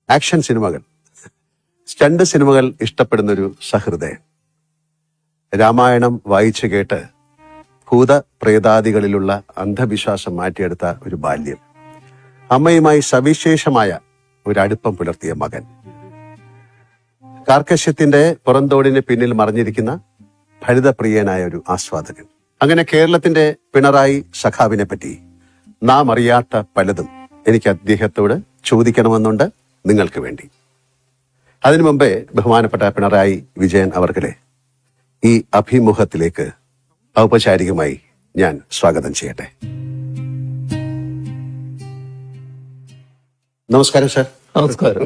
Action സിനിമകൾ, stunt സിനിമകൾ ഇഷ്ടപ്പെടുന്നൊരു സഹൃദയൻ. രാമായണം വായിച്ചു കേട്ട് ഭൂതപ്രേതാദികളിലുള്ള അന്ധവിശ്വാസം മാറ്റിയെടുത്ത ഒരു ബാല്യം, അമ്മയുമായി സവിശേഷമായ ഒരു അടുപ്പം പുലർത്തിയ മകൻ, കാർക്കശ്യത്തിന്റെ പുറന്തോടിന് പിന്നിൽ മറിഞ്ഞിരിക്കുന്ന ഫലിതപ്രിയനായ ഒരു ആസ്വാദകൻ. അങ്ങനെ കേരളത്തിന്റെ പിണറായി സഖാവിനെ പറ്റി നാം അറിയാത്ത പലതും എനിക്ക് അദ്ദേഹത്തോട് ചോദിക്കണമെന്നുണ്ട്, നിങ്ങൾക്ക് വേണ്ടി. അതിനു മുമ്പേ ബഹുമാനപ്പെട്ട പിണറായി വിജയൻ അവർകളെ ഈ അഭിമുഖത്തിലേക്ക് ഔപചാരികമായി ഞാൻ സ്വാഗതം ചെയ്യട്ടെ. നമസ്കാരം സർ. നമസ്കാരം.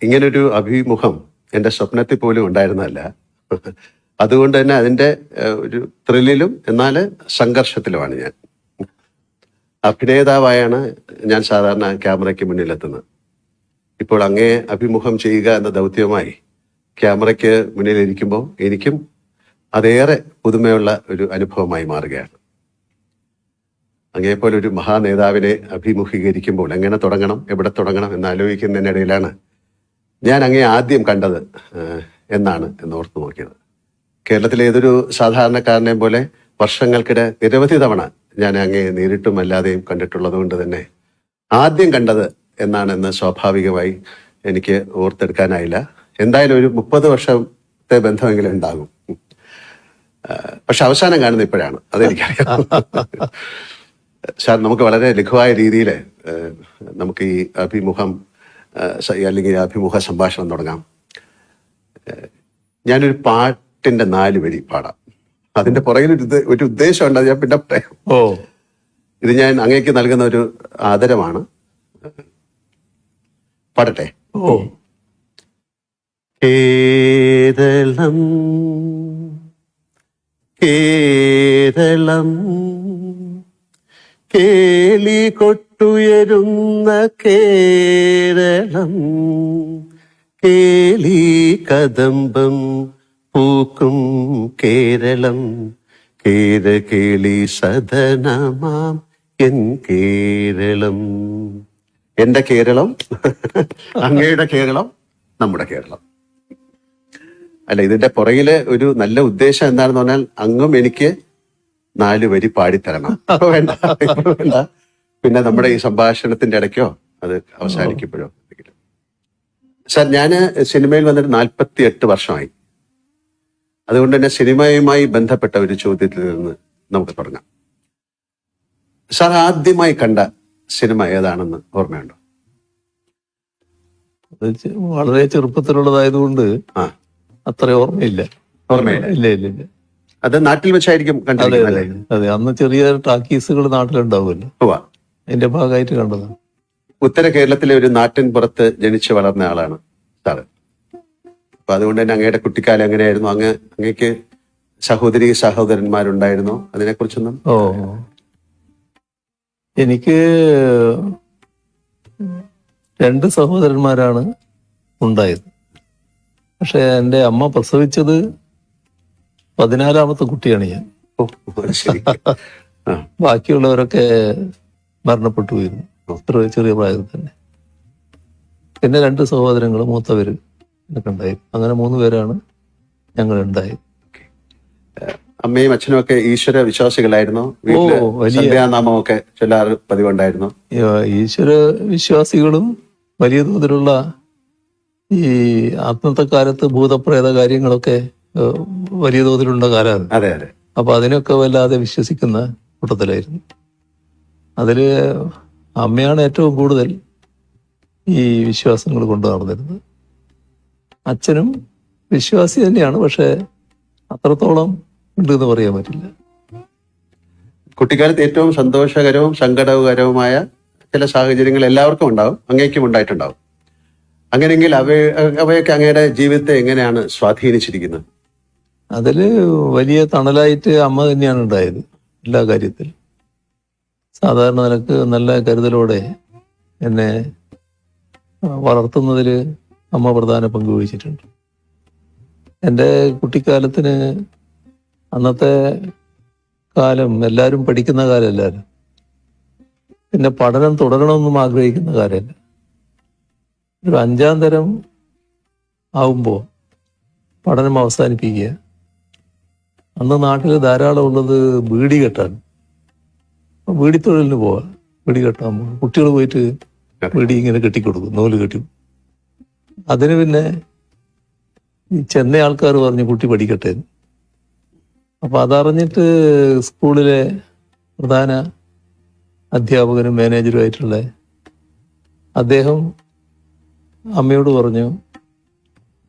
ഇങ്ങനൊരു അഭിമുഖം എൻ്റെ സ്വപ്നത്തിൽ പോലും ഉണ്ടായിരുന്നതല്ല. അതുകൊണ്ട് തന്നെ അതിൻ്റെ ഒരു ത്രില്ലിലും എന്നാൽ സംഘർഷത്തിലുമാണ് ഞാൻ. അഭിനേതാവായാണ് ഞാൻ സാധാരണ ക്യാമറയ്ക്ക് മുന്നിലെത്തുന്നത്. ഇപ്പോൾ അങ്ങേ അഭിമുഖം ചെയ്യുക എന്ന ദൗത്യവുമായി ക്യാമറയ്ക്ക് മുന്നിലിരിക്കുമ്പോൾ എനിക്കും അതേറെ പുതുമയുള്ള ഒരു അനുഭവമായി മാറുകയാണ്. അങ്ങേപ്പോലെ ഒരു മഹാനേതാവിനെ അഭിമുഖീകരിക്കുമ്പോൾ എങ്ങനെ തുടങ്ങണം, എവിടെ തുടങ്ങണം എന്നാലോചിക്കുന്നതിനിടയിലാണ് ഞാൻ അങ്ങേ ആദ്യം കണ്ടത് എന്നാണ് ഓർത്തു നോക്കിയത്. കേരളത്തിലെ ഏതൊരു സാധാരണക്കാരനെയും പോലെ വർഷങ്ങൾക്കിടെ നിരവധി തവണ ഞാൻ അങ്ങേ നേരിട്ടും അല്ലാതെയും കണ്ടിട്ടുള്ളത് കൊണ്ട് തന്നെ ആദ്യം കണ്ടത് എന്നാണെന്ന് സ്വാഭാവികമായി എനിക്ക് ഓർത്തെടുക്കാനായില്ല. എന്തായാലും ഒരു 30 വർഷത്തെ ബന്ധമെങ്കിലും ഉണ്ടാകും. പക്ഷെ അവസാനം കാണുന്നത് ഇപ്പോഴാണ്, അതെനിക്കറിയാം. സാർ, നമുക്ക് വളരെ ലഘുവായ രീതിയിൽ നമുക്ക് ഈ അഭിമുഖം അല്ലെങ്കിൽ അഭിമുഖ സംഭാഷണം തുടങ്ങാം. ഞാനൊരു പാട്ടിന്റെ 4 വരി പാടാം. അതിന്റെ പുറകിൽ ഒരു ഉദ്ദേശമുണ്ട്, അത് ഞാൻ പിന്നെ പറയാം. ഇത് ഞാൻ അങ്ങേക്ക് നൽകുന്ന ഒരു ആദരമാണ്. പാടട്ടെ? കേരളം കേരളം കേളി കൊട്ടുയരുന്ന കേരളം, കേളി കദംബം പൂക്കും കേരളം, കേരകേളി സദനമാം എൻ കേരളം. എന്റെ കേരളം, അങ്ങയുടെ കേരളം, നമ്മുടെ കേരളം. അല്ല, ഇതിന്റെ പുറകില് ഒരു നല്ല ഉദ്ദേശം എന്താണെന്ന് പറഞ്ഞാൽ അങ്ങും എനിക്ക് 4 വരി പാടിത്തരണം. വേണ്ട, വേണ്ട. പിന്നെ നമ്മുടെ ഈ സംഭാഷണത്തിന്റെ ഇടയ്ക്കോ അത് അവസാനിക്കുമ്പോഴോ. സാർ, ഞാന് സിനിമയിൽ വന്നിട്ട് 48 വർഷമായി. അതുകൊണ്ട് തന്നെ സിനിമയുമായി ബന്ധപ്പെട്ട ഒരു ചോദ്യത്തിൽ നിന്ന് നമുക്ക് തുടങ്ങാം. സാർ, ആദ്യമായി കണ്ട സിനിമ ഏതാണെന്ന് ഓർമ്മയുണ്ടോ? വളരെ ചെറുപ്പത്തിലുള്ളതായതുകൊണ്ട് അത്ര ഓർമ്മയില്ല. ഇല്ല. അത് നാട്ടിൽ വെച്ചായിരിക്കും കണ്ടത്. അതെ, അന്ന് ചെറിയ ടാക്കീസുകൾ നാട്ടിലുണ്ടാവുമല്ലോ, അതിന്റെ ഭാഗമായിട്ട് കണ്ടതാണ്. ഉത്തര കേരളത്തിലെ ഒരു നാട്ടിൻ പുറത്ത് ജനിച്ചു വളർന്ന ആളാണ് സാറ്. അപ്പൊ അതുകൊണ്ട് തന്നെ അങ്ങയുടെ കുട്ടിക്കാലം എങ്ങനെയായിരുന്നു? അങ്ങക്ക് സഹോദരന്മാരുണ്ടായിരുന്നോ? അതിനെക്കുറിച്ചൊന്നും. എനിക്ക് 2 സഹോദരന്മാരാണ് ഉണ്ടായത്. പക്ഷെ എൻ്റെ അമ്മ പ്രസവിച്ചത് 14ാമത്തെ കുട്ടിയാണ് ഞാൻ. ബാക്കിയുള്ളവരൊക്കെ മരണപ്പെട്ടു പോയിരുന്നു ചെറിയ പ്രായത്തിൽ തന്നെ. പിന്നെ 2 സഹോദരങ്ങൾ, മൂത്തവര് എന്നൊക്കെ ഉണ്ടായിരുന്നു. അങ്ങനെ 3 പേരാണ് ഞങ്ങൾ ഉണ്ടായത്. അമ്മയും അച്ഛനും ഒക്കെ ഈശ്വര വിശ്വാസികളായിരുന്നു. സന്ധ്യാനാമമൊക്കെ ചൊല്ലാറ് പതിവുണ്ടായിരുന്നു. ഈശ്വര വിശ്വാസികളും വലിയ തോതിലുള്ള ഈ അന്നത്തെ കാലത്ത് ഭൂതപ്രേത കാര്യങ്ങളൊക്കെ വലിയ തോതിലുള്ള കാലമാണ്. അതെ അതെ. അപ്പൊ അതിനൊക്കെ വല്ലാതെ വിശ്വസിക്കുന്ന കൂട്ടത്തിലായിരുന്നു. അതില് അമ്മയാണ് ഏറ്റവും കൂടുതൽ ഈ വിശ്വാസങ്ങൾ കൊണ്ടു നടന്നിരുന്നത്. അച്ഛനും വിശ്വാസി തന്നെയാണ്, പക്ഷെ അത്രത്തോളം ഉണ്ട് എന്ന് പറയാൻ പറ്റില്ല. കുട്ടിക്കാലത്ത് ഏറ്റവും സന്തോഷകരവും സങ്കടകരവുമായ ചില സാഹചര്യങ്ങൾ എല്ലാവർക്കും ഉണ്ടാവും, അങ്ങേക്കും ഉണ്ടായിട്ടുണ്ടാവും. അങ്ങനെയെങ്കിൽ അവയൊക്കെ അങ്ങയുടെ ജീവിതത്തെ എങ്ങനെയാണ് സ്വാധീനിച്ചിരിക്കുന്നത്? അതില് വലിയ തണലായിട്ട് അമ്മ തന്നെയാണ് ഉണ്ടായത് എല്ലാ കാര്യത്തിലും. സാധാരണ നിനക്ക് നല്ല കരുതലോടെ എന്നെ വളർത്തുന്നതിൽ അമ്മ പ്രധാന പങ്ക് വഹിച്ചിട്ടുണ്ട്. എൻ്റെ കുട്ടിക്കാലത്തിന് അന്നത്തെ കാലം എല്ലാവരും പഠിക്കുന്ന കാലമല്ലായിരുന്നു. പിന്നെ പഠനം തുടരണമെന്നും ആഗ്രഹിക്കുന്ന കാലമല്ല. ഒരു 5-ാം തരം ആവുമ്പോൾ പഠനം അവസാനിപ്പിക്കുക. അന്ന് നാട്ടിൽ ധാരാളം ഉള്ളത് ബീഡി കെട്ടാണ്. ബീഡി തൊഴിലിന് പോവാ, ബീഡി കെട്ടാൻ പോകും. കുട്ടികൾ പോയിട്ട് ബീഡി ഇങ്ങനെ കെട്ടിക്കൊടുക്കും, നൂല് കെട്ടി. അതിന് പിന്നെ ഈ ചെന്ന ആൾക്കാർ പറഞ്ഞു കുട്ടി പഠിക്കട്ടെ. അപ്പൊ അതറിഞ്ഞിട്ട് സ്കൂളിലെ പ്രധാന അധ്യാപകനും മാനേജറുമായിട്ടുള്ള അദ്ദേഹം അമ്മയോട് പറഞ്ഞു,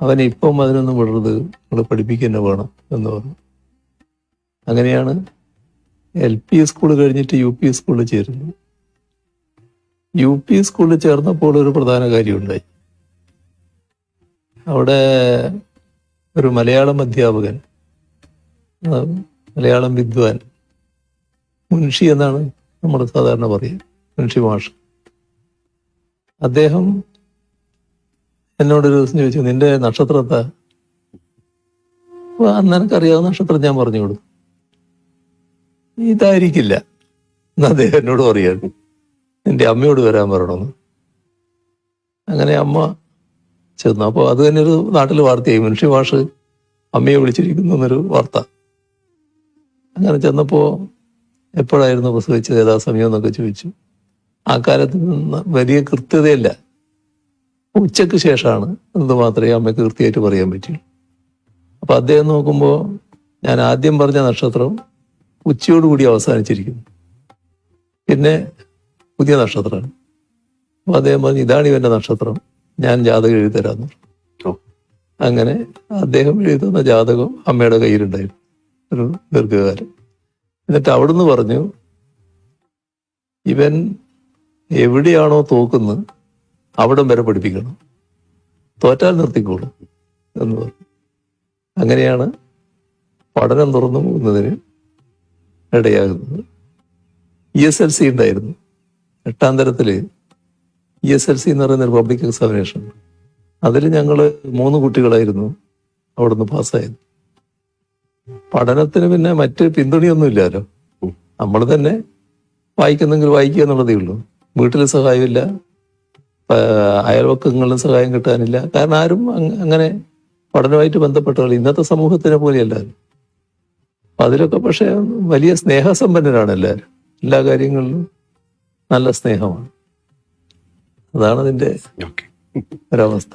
അവനെ ഇപ്പം അതിനൊന്നും വിടരുത്, നിങ്ങൾ പഠിപ്പിക്കുക വേണം എന്ന് പറഞ്ഞു. അങ്ങനെയാണ് LP സ്കൂൾ കഴിഞ്ഞിട്ട് UP സ്കൂളിൽ ചേരുന്നു. UP സ്കൂളിൽ ചേർന്നപ്പോൾ ഒരു പ്രധാന കാര്യമുണ്ടായി. അവിടെ ഒരു മലയാളം അധ്യാപകൻ, മലയാളം വിദ്വാൻ, മുൻഷി എന്നാണ് നമ്മൾ സാധാരണ പറയുക, മുൻഷി മാഷ്. അദ്ദേഹം എന്നോടൊരു ദിവസം ചോദിച്ചു, നിന്റെ നക്ഷത്രത്താ? അന്ന് എനിക്കറിയാവുന്ന നക്ഷത്രം ഞാൻ പറഞ്ഞു കൊടുത്തു. ഇതായിരിക്കില്ല എന്ന് അദ്ദേഹം എന്നോട് പറയാണ്, നിന്റെ അമ്മയോട് വരാൻ പറയണമെന്ന്. അങ്ങനെ അമ്മ ചെന്നു. അപ്പോൾ അത് തന്നെ ഒരു നാട്ടിൽ വാർത്തയായി, മുൻഷി മാഷ് അമ്മയെ വിളിച്ചിരിക്കുന്നു എന്നൊരു വാർത്ത. അങ്ങനെ ചെന്നപ്പോൾ എപ്പോഴായിരുന്നു പ്രസവിച്ചത്, ഏതാ സമയം എന്നൊക്കെ ചോദിച്ചു. ആ കാലത്ത് വലിയ കൃത്യതയില്ല, ഉച്ചയ്ക്ക് ശേഷമാണ് എന്നത് മാത്രമേ അമ്മയ്ക്ക് കൃത്യമായിട്ട് പറയാൻ പറ്റുള്ളൂ. അപ്പൊ അദ്ദേഹം നോക്കുമ്പോൾ ഞാൻ ആദ്യം പറഞ്ഞ നക്ഷത്രം ഉച്ചയോടുകൂടി അവസാനിച്ചിരിക്കുന്നു, പിന്നെ പുതിയ നക്ഷത്രമാണ്. അപ്പൊ അദ്ദേഹം പറഞ്ഞു, ഇതാണ് ഇവന്റെ നക്ഷത്രം, ഞാൻ ജാതകം എഴുതിത്തരാന്ന് പറഞ്ഞു. അങ്ങനെ അദ്ദേഹം എഴുതുന്ന ജാതകം അമ്മയുടെ കയ്യിലുണ്ടായിരുന്നു ഒരു ദീർഘകാലം. എന്നിട്ട് അവിടുന്ന് പറഞ്ഞു, ഇവൻ എവിടെയാണോ തോക്കുന്നത് അവിടം വരെ പഠിപ്പിക്കണം, തോറ്റാൽ നിർത്തിക്കോളും എന്ന് പറഞ്ഞു. അങ്ങനെയാണ് പഠനം തുറന്നു പോകുന്നതിന് ഇടയാകുന്നത്. ESLC ഉണ്ടായിരുന്നു. 8-ാം തരത്തില് ESLC എന്ന് പറയുന്ന പബ്ലിക് എക്സാമിനേഷൻ. അതിൽ ഞങ്ങൾ 3 കുട്ടികളായിരുന്നു അവിടുന്ന് പാസ്സായത്. പഠനത്തിന് പിന്നെ മറ്റ് പിന്തുണയൊന്നും ഇല്ലല്ലോ, നമ്മൾ തന്നെ വായിക്കുന്നെങ്കിൽ വായിക്കുക എന്നുള്ളതേ ഉള്ളൂ. വീട്ടിൽ സഹായമില്ല, അയൽവക്കങ്ങളിലും സഹായം കിട്ടാനില്ല. കാരണം ആരും അങ്ങനെ പഠനമായിട്ട് ബന്ധപ്പെട്ടവർ ഇന്നത്തെ സമൂഹത്തിനെ പോലെയല്ല. അപ്പൊ അതിലൊക്കെ പക്ഷെ വലിയ സ്നേഹസമ്പന്നരാണ് എല്ലാവരും. എല്ലാ കാര്യങ്ങളിലും നല്ല സ്നേഹമാണ്. അതാണ് അതിന്റെ ഒരവസ്ഥ.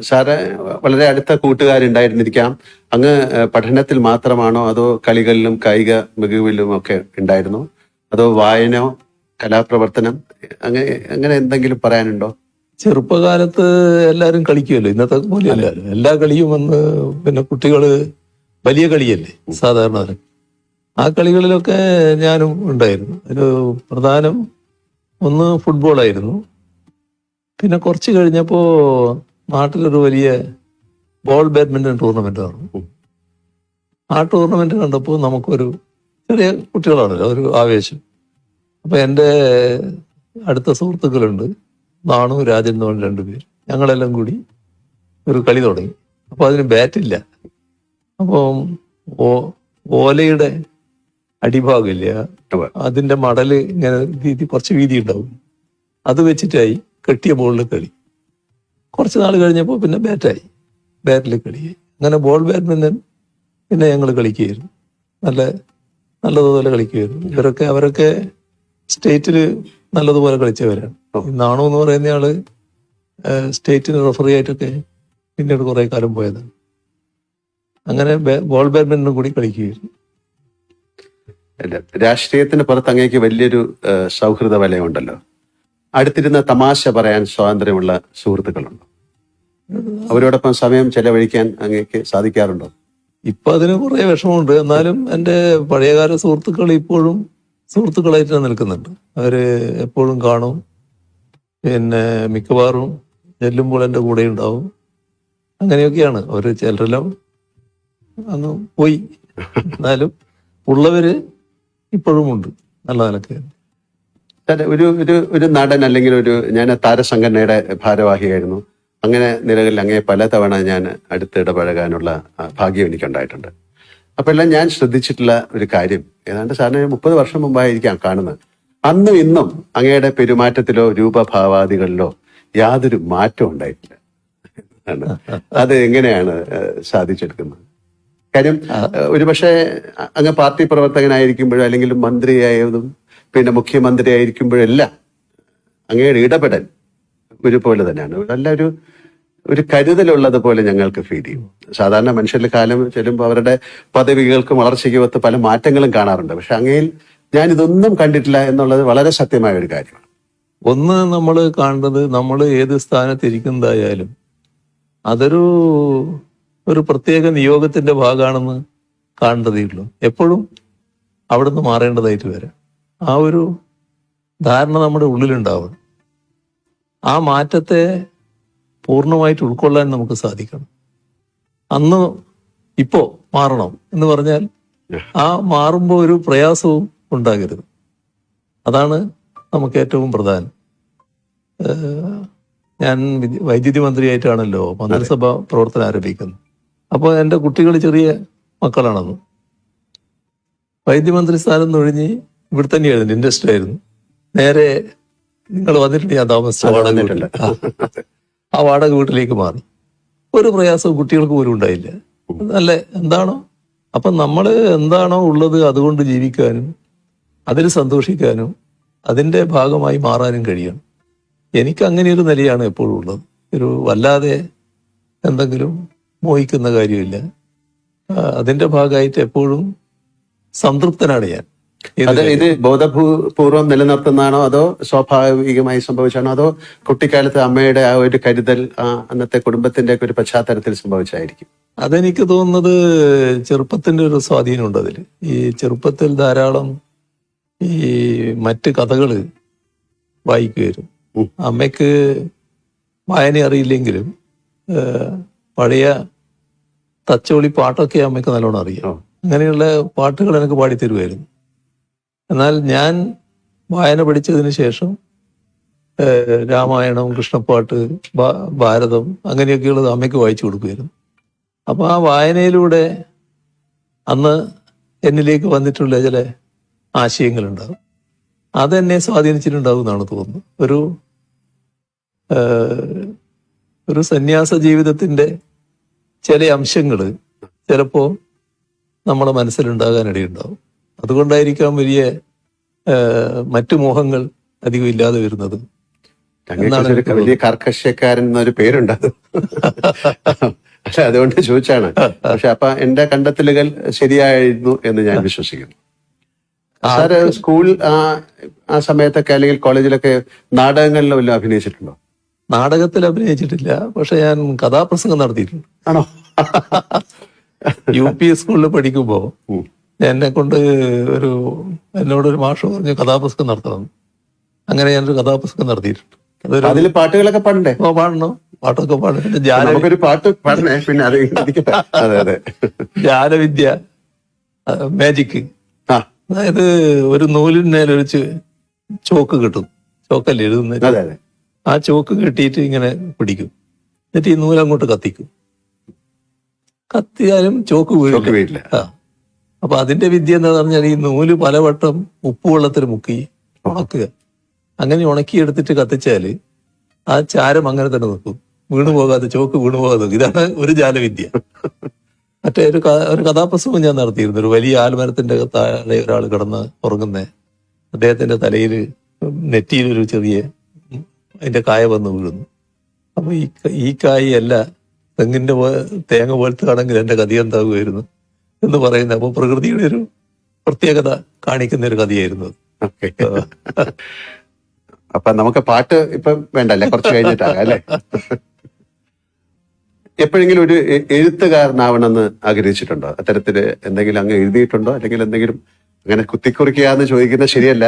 സാറ് വളരെ അടുത്ത കൂട്ടുകാരുണ്ടായിരുന്നിരിക്കാം. അങ്ങ് പഠനത്തിൽ മാത്രമാണോ അതോ കളികളിലും കായിക മികവിലും ഒക്കെ ഉണ്ടായിരുന്നോ, അതോ വായനയോ കലാപ്രവർത്തനം അങ്ങനെ എന്തെങ്കിലും പറയാനുണ്ടോ? ചെറുപ്പകാലത്ത് എല്ലാവരും കളിക്കുമല്ലോ, ഇന്നത്തെ പോലെ എല്ലാവരും എല്ലാ കളിയും വന്ന് പിന്നെ കുട്ടികള് വലിയ കളിയല്ലേ സാധാരണ. ആ കളികളിലൊക്കെ ഞാനും ഉണ്ടായിരുന്നു. ഒരു പ്രധാനം ഒന്ന് ഫുട്ബോളായിരുന്നു. പിന്നെ കുറച്ച് കഴിഞ്ഞപ്പോൾ നാട്ടിലൊരു വലിയ ബാഡ്മിന്റൺ ടൂർണമെന്റ് നടന്നു. ആ ടൂർണമെന്റ് കണ്ടപ്പോൾ നമുക്കൊരു ചെറിയ കുട്ടികളാണല്ലോ, ഒരു ആവേശം. അപ്പൊ എൻ്റെ അടുത്ത സുഹൃത്തുക്കളുണ്ട്, നാണു, രാജൻ എന്ന് പറഞ്ഞ 2 പേര്. ഞങ്ങളെല്ലാം കൂടി ഒരു കളി തുടങ്ങി. അപ്പൊ അതിന് ബാറ്റില്ല. അപ്പം ഓലയുടെ അടിഭാഗമില്ല, അതിന്റെ മടല് ഇങ്ങനെ കുറച്ച് വീതി ഉണ്ടാവും, അത് വെച്ചിട്ടായി കെട്ടിയ ബോളിൽ കളി. കുറച്ച് നാൾ കഴിഞ്ഞപ്പോൾ പിന്നെ ബാറ്റിൽ കളിയായി. അങ്ങനെ ബാഡ്മിന്റൺ പിന്നെ ഞങ്ങൾ കളിക്കുകയായിരുന്നു, നല്ലതുപോലെ കളിക്കുകയായിരുന്നു. അവരൊക്കെ സ്റ്റേറ്റിൽ നല്ലതുപോലെ കളിച്ചവരാണ്. നാണു എന്ന് പറയുന്നയാള് സ്റ്റേറ്റിന് റെഫറി ആയിട്ടൊക്കെ പിന്നീട് കുറെ കാലം പോയതാണ്. അങ്ങനെ ബാഡ്മിന്റണും കൂടി കളിക്കുകയായിരുന്നു. രാഷ്ട്രീയത്തിന് പുറത്ത് അങ്ങേക്ക് വലിയൊരു സൗഹൃദ വലയമുണ്ടല്ലോ. അടുത്തിരുന്ന തമാശ പറയാൻ സ്വാതന്ത്ര്യമുള്ള സുഹൃത്തുക്കളുണ്ടോ? അവരോടൊപ്പം സമയം ചെലവഴിക്കാൻ അങ്ങേക്ക് സാധിക്കാറുണ്ടോ? ഇപ്പൊ അതിന് കുറെ വിഷമമുണ്ട്. എന്നാലും എൻ്റെ പഴയകാല സുഹൃത്തുക്കൾ ഇപ്പോഴും സുഹൃത്തുക്കളായിട്ട് നിൽക്കുന്നുണ്ട്. അവര് എപ്പോഴും കാണും. പിന്നെ മിക്കവാറും ചെല്ലുമ്പോൾ എൻ്റെ കൂടെ ഉണ്ടാവും. അങ്ങനെയൊക്കെയാണ്. അവര് ചിലരെല്ലാം അങ്ങ് പോയി, എന്നാലും ഉള്ളവര് ഇപ്പോഴും ഉണ്ട് നല്ല നിലക്ക്. ഒരു നടൻ അല്ലെങ്കിൽ ഞാൻ താരസംഘടനയുടെ ഭാരവാഹിയായിരുന്നു. അങ്ങനെ നിലകളിൽ അങ്ങേ പലതവണ ഞാൻ അടുത്ത് ഇടപഴകാനുള്ള ഭാഗ്യം എനിക്കുണ്ടായിട്ടുണ്ട്. അപ്പൊ എല്ലാം ഞാൻ ശ്രദ്ധിച്ചിട്ടുള്ള ഒരു കാര്യം, ഏതാണ്ട് സാറിന് 30 വർഷം മുമ്പായിരിക്കാം കാണുന്നത്. അന്നും ഇന്നും അങ്ങയുടെ പെരുമാറ്റത്തിലോ രൂപഭാവാദികളിലോ യാതൊരു മാറ്റവും ഉണ്ടായിട്ടില്ല. അത് എങ്ങനെയാണ് സാധിച്ചെടുക്കുന്നത്? കാര്യം ഒരുപക്ഷെ അങ്ങ് പാർട്ടി പ്രവർത്തകനായിരിക്കുമ്പോഴും അല്ലെങ്കിൽ മന്ത്രിയായതും പിന്നെ മുഖ്യമന്ത്രി ആയിരിക്കുമ്പോഴെല്ലാം അങ്ങയുടെ ഇടപെടൽ ഒരുപോലെ തന്നെയാണ്. നല്ല ഒരു കരുതലുള്ളത് പോലെ ഞങ്ങൾക്ക് ഫീൽ ചെയ്യും. സാധാരണ മനുഷ്യരുടെ കാലം ചെല്ലുമ്പോൾ അവരുടെ പദവികൾക്കും വളർച്ചയ്ക്കും ഒത്ത് പല മാറ്റങ്ങളും കാണാറുണ്ട്. പക്ഷെ അങ്ങയിൽ ഞാൻ ഇതൊന്നും കണ്ടിട്ടില്ല എന്നുള്ളത് വളരെ സത്യമായ ഒരു കാര്യമാണ്. ഒന്ന് നമ്മൾ കാണുന്നത്, നമ്മൾ ഏത് സ്ഥാനത്തിരിക്കുന്നതായാലും അതൊരു പ്രത്യേക നിയോഗത്തിന്റെ ഭാഗമാണെന്ന് കാണേണ്ടതേ ഉള്ളൂ. എപ്പോഴും അവിടുന്ന് മാറേണ്ടതായിട്ട് വരാം. ആ ഒരു ധാരണ നമ്മുടെ ഉള്ളിലുണ്ടാവണം. ആ മാറ്റത്തെ പൂർണ്ണമായിട്ട് ഉൾക്കൊള്ളാൻ നമുക്ക് സാധിക്കണം. അന്ന് ഇപ്പോ മാറണം എന്ന് പറഞ്ഞാൽ ആ മാറുമ്പോൾ ഒരു പ്രയാസവും ഉണ്ടാകരുത്. അതാണ് നമുക്ക് ഏറ്റവും പ്രധാനം. ഞാൻ വൈദ്യുതി മന്ത്രിയായിട്ടാണല്ലോ മന്ത്രിസഭ പ്രവർത്തനം ആരംഭിക്കുന്നത്. അപ്പോൾ എൻ്റെ കുട്ടികൾ ചെറിയ മക്കളാണത്. വൈദ്യുതി മന്ത്രി സ്ഥാനം ഒഴിഞ്ഞ് ഇവിടെ തന്നെയായിരുന്നു, ഇൻഡസ്ട്രി ആയിരുന്നു. നേരെ നിങ്ങൾ വന്നിട്ടുണ്ട്, ഞാൻ താമസിച്ച വാടക വീട്ടിൽ. ആ വാടക വീട്ടിലേക്ക് മാറി. ഒരു പ്രയാസവും കുട്ടികൾക്ക് പോലും ഉണ്ടായില്ല. നല്ല എന്താണോ, അപ്പം നമ്മൾ എന്താണോ ഉള്ളത് അതുകൊണ്ട് ജീവിക്കാനും അതിൽ സന്തോഷിക്കാനും അതിൻ്റെ ഭാഗമായി മാറാനും കഴിയണം. എനിക്ക് അങ്ങനെ ഒരു നിലയാണ് എപ്പോഴും ഉള്ളത്. ഒരു വല്ലാതെ എന്തെങ്കിലും മോഹിക്കുന്ന കാര്യമില്ല. അതിൻ്റെ ഭാഗമായിട്ട് എപ്പോഴും സംതൃപ്തനാണ് ഞാൻ. ഇത് ബോധപൂർവം നിലനിർത്തുന്നതാണോ അതോ സ്വാഭാവികമായി സംഭവിച്ചാണോ അതോ കുട്ടിക്കാലത്ത് അമ്മയുടെ ആ ഒരു കരുതൽ അന്നത്തെ കുടുംബത്തിന്റെ ഒക്കെ ഒരു പശ്ചാത്തലത്തിൽ സംഭവിച്ചായിരിക്കും? അതെനിക്ക് തോന്നുന്നത് ചെറുപ്പത്തിന്റെ ഒരു സ്വാധീനമുണ്ട് അതിൽ. ഈ ചെറുപ്പത്തിൽ ധാരാളം ഈ മറ്റ് കഥകൾ വായിക്കുമായിരുന്നു. അമ്മയ്ക്ക് വായന അറിയില്ലെങ്കിലും പഴയ തച്ചോളി പാട്ടൊക്കെ അമ്മയ്ക്ക് നല്ലോണം അറിയാം. അങ്ങനെയുള്ള പാട്ടുകൾ എനിക്ക് പാടിത്തരുമായിരുന്നു. എന്നാൽ ഞാൻ വായന പഠിച്ചതിന് ശേഷം രാമായണം, കൃഷ്ണപ്പാട്ട്, ഭാരതം അങ്ങനെയൊക്കെയുള്ളത് അമ്മയ്ക്ക് വായിച്ചു കൊടുക്കുമായിരുന്നു. അപ്പോൾ ആ വായനയിലൂടെ അന്ന് എന്നിലേക്ക് വന്നിട്ടുള്ള ചില ആശയങ്ങളുണ്ടാകും. അതെന്നെ സ്വാധീനിച്ചിട്ടുണ്ടാവും എന്നാണ് തോന്നുന്നത്. ഒരു സന്യാസ ജീവിതത്തിൻ്റെ ചില അംശങ്ങൾ ചിലപ്പോൾ നമ്മുടെ മനസ്സിലുണ്ടാകാനിടയുണ്ടാവും. അതുകൊണ്ടായിരിക്കാം വലിയ മറ്റു മോഹങ്ങൾ അധികം ഇല്ലാതെ വരുന്നത്. വലിയ കർക്കശക്കാരൻ എന്നൊരു പേരുണ്ടാകും. പക്ഷെ അതുകൊണ്ട് ചോദിച്ചാണ്. പക്ഷെ അപ്പൊ എന്റെ കണ്ടെത്തലുകൾ ശരിയായിരുന്നു എന്ന് ഞാൻ വിശ്വസിക്കുന്നു. സാറ് സ്കൂൾ ആ സമയത്തൊക്കെ അല്ലെങ്കിൽ കോളേജിലൊക്കെ നാടകങ്ങളിലും വല്ലതും അഭിനയിച്ചിട്ടുണ്ടോ? നാടകത്തിൽ അഭിനയിച്ചിട്ടില്ല, പക്ഷെ ഞാൻ കഥാപ്രസംഗം നടത്തിയിട്ടുണ്ട്. ആണോ? UP സ്കൂളിൽ പഠിക്കുമ്പോ എന്നോടൊരു മാഷ് പറഞ്ഞു കഥാപ്രസംഗം നടത്തണം. അങ്ങനെ ഞാനൊരു കഥാപ്രസംഗം നടത്തിയിട്ടുണ്ട്. അതിൽ പാട്ടുകളൊക്കെ പാടണ്ടേ? പാടണം, പാട്ടൊക്കെ പാടും. നമുക്കൊരു പാട്ട് പാടണേ. പിന്നെ അതെ ജാലവിദ്യ, മാജിക്. അതായത് ഒരു നൂലിന്മേലൊരു ചോക്ക് കിട്ടും, ചോക്കല്ലേ എഴുതുന്നത്. ആ ചോക്ക് കെട്ടിയിട്ട് ഇങ്ങനെ പിടിക്കും. എന്നിട്ട് ഈ നൂലങ്ങോട്ട് കത്തിക്കും. കത്തിയാലും ചോക്ക് വീഴില്ല. അപ്പൊ അതിന്റെ വിദ്യ എന്താന്ന് പറഞ്ഞാൽ ഈ നൂല് പലവട്ടം ഉപ്പുവെള്ളത്തിൽ മുക്കി ഉണക്കുക. അങ്ങനെ ഉണക്കിയെടുത്തിട്ട് കത്തിച്ചാല് ആ ചാരം അങ്ങനെ തന്നെ നിൽക്കും, വീണുപോകാതെ, ചോക്ക് വീണുപോകാതെ നിൽക്കും. ഇതാണ് ഒരു ജാലവിദ്യ. മറ്റേ ഒരു കഥാപ്രസംഗം ഞാൻ നടത്തിയിരുന്നു. ഒരു വലിയ ആൽമരത്തിന്റെ താഴെ ഒരാൾ കിടന്ന് ഉറങ്ങുന്ന, അദ്ദേഹത്തിന്റെ തലയിൽ നെറ്റിയിലൊരു ചെറിയ അതിന്റെ കായ വന്ന് വീഴുന്നു. അപ്പൊ ഈ കായ് അല്ല തെങ്ങിന്റെ തേങ്ങ പോലത്താണെങ്കിൽ എന്റെ കഥ എന്താകുമായിരുന്നു എന്ന് പറയുന്നത്. അപ്പൊ പ്രകൃതിയുടെ ഒരു പ്രത്യേകത കാണിക്കുന്ന ഒരു കഥയായിരുന്നു. അപ്പൊ നമുക്ക് പാട്ട് ഇപ്പൊ വേണ്ടല്ലേ, കുറച്ച് കഴിഞ്ഞിട്ടാകാം അല്ലേ? എപ്പോഴെങ്കിലും ഒരു എഴുത്തുകാരനാവണമെന്ന് ആഗ്രഹിച്ചിട്ടുണ്ടോ? അത്തരത്തില് എന്തെങ്കിലും അങ്ങ് എഴുതിയിട്ടുണ്ടോ? അല്ലെങ്കിൽ എന്തെങ്കിലും അങ്ങനെ കുത്തിക്കുറിക്കാന്ന് ചോദിക്കുന്നത് ശരിയല്ല,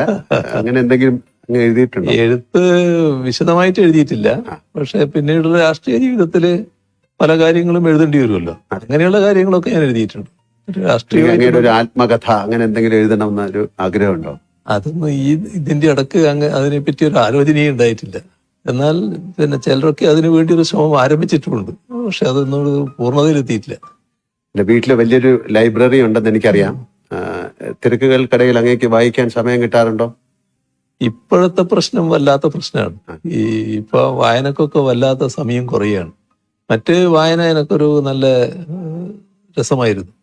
അങ്ങനെ എന്തെങ്കിലും അങ്ങ് എഴുതിയിട്ടുണ്ടോ? എഴുത്ത് വിശദമായിട്ട് എഴുതിയിട്ടില്ല, പക്ഷെ പിന്നീടുള്ള രാഷ്ട്രീയ ജീവിതത്തില് പല കാര്യങ്ങളും എഴുതേണ്ടി വരുമല്ലോ. അങ്ങനെയുള്ള കാര്യങ്ങളൊക്കെ ഞാൻ എഴുതിയിട്ടുണ്ട്. രാഷ്ട്രീയ ഒരു ആത്മകഥ അങ്ങനെ എന്തെങ്കിലും എഴുതണമെന്ന ഒരു ആഗ്രഹമുണ്ടോ? അതൊന്നും ഇതിന്റെ ഇടക്ക് അതിനെപ്പറ്റി ഒരു ആലോചനയും ഉണ്ടായിട്ടില്ല. എന്നാൽ പിന്നെ ചിലരൊക്കെ അതിനു വേണ്ടി ഒരു ശ്രമം ആരംഭിച്ചിട്ടുമുണ്ട്, പക്ഷെ അതൊന്നും പൂർണ്ണതയിലെത്തിയിട്ടില്ല. വീട്ടില് വലിയൊരു ലൈബ്രറി ഉണ്ടെന്ന് എനിക്കറിയാം. തിരക്കുകൾക്കിടയിൽ അങ്ങേക്ക് വായിക്കാൻ സമയം കിട്ടാറുണ്ടോ? ഇപ്പോഴത്തെ പ്രശ്നം വല്ലാത്ത പ്രശ്നമാണ്. ഇപ്പൊ വായനക്കൊക്കെ വല്ലാത്ത സമയം കുറയാണ്. മറ്റ് വായന എനിക്കൊരു നല്ല രസമായിരുന്നു,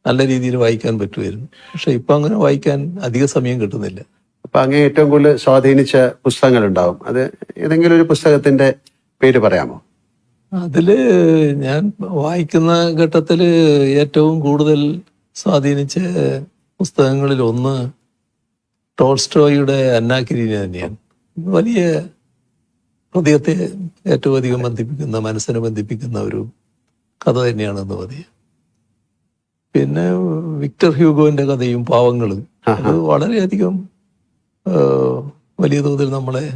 നല്ല രീതിയിൽ വായിക്കാൻ പറ്റുമായിരുന്നു. പക്ഷെ ഇപ്പൊ അങ്ങനെ വായിക്കാൻ അധിക സമയം കിട്ടുന്നില്ല. അപ്പൊ അങ്ങേ ഏറ്റവും കൂടുതൽ സ്വാധീനിച്ച പുസ്തകങ്ങൾ ഉണ്ടാവും, അത് ഏതെങ്കിലും ഒരു പുസ്തകത്തിന്റെ പേര് പറയാമോ? അതില് ഞാൻ വായിക്കുന്ന ഘട്ടത്തില് ഏറ്റവും കൂടുതൽ സ്വാധീനിച്ച പുസ്തകങ്ങളിൽ ഒന്ന് ടോൾസ്റ്റോയുടെ അന്നാ കരീന തന്നെയാണ്. വലിയ ഹൃദയത്തെ ഏറ്റവും അധികം ബന്ധിപ്പിക്കുന്ന, മനസ്സിനെ ബന്ധിപ്പിക്കുന്ന ഒരു കഥ തന്നെയാണെന്ന് പറയാം. പിന്നെ വിക്ടർ ഹ്യൂഗോന്റെ കഥയും പാവങ്ങളും, അത് വളരെയധികം വലിയ തോതിൽ നമ്മളെ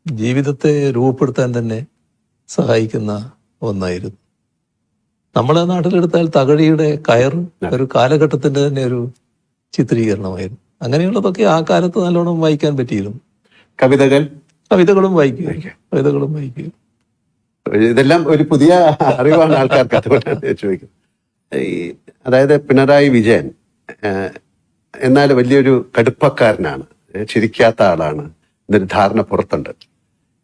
ജീവിതത്തെ രൂപപ്പെടുത്താൻ തന്നെ സഹായിക്കുന്ന ഒന്നായിരുന്നു. നമ്മളെ നാട്ടിലെടുത്താൽ തകഴിയുടെ കയർ ഒരു കാലഘട്ടത്തിന്റെ തന്നെ ഒരു ചിത്രീകരണമായിരുന്നു. അങ്ങനെയുള്ളതൊക്കെ ആ കാലത്ത് നല്ലോണം വായിക്കാൻ പറ്റിയിരുന്നു. കവിതകളും വായിക്കും. ഇതെല്ലാം ഒരു പുതിയ അറിവാണ് ആൾക്കാർക്ക്, അതുകൊണ്ടാണ് ചോദിക്കുന്നത്. അതായത് പിണറായി വിജയൻ എന്നാൽ വലിയൊരു കടുപ്പക്കാരനാണ്, ചിരിക്കാത്ത ആളാണ് എന്നൊരു ധാരണ പുറത്തുണ്ട്.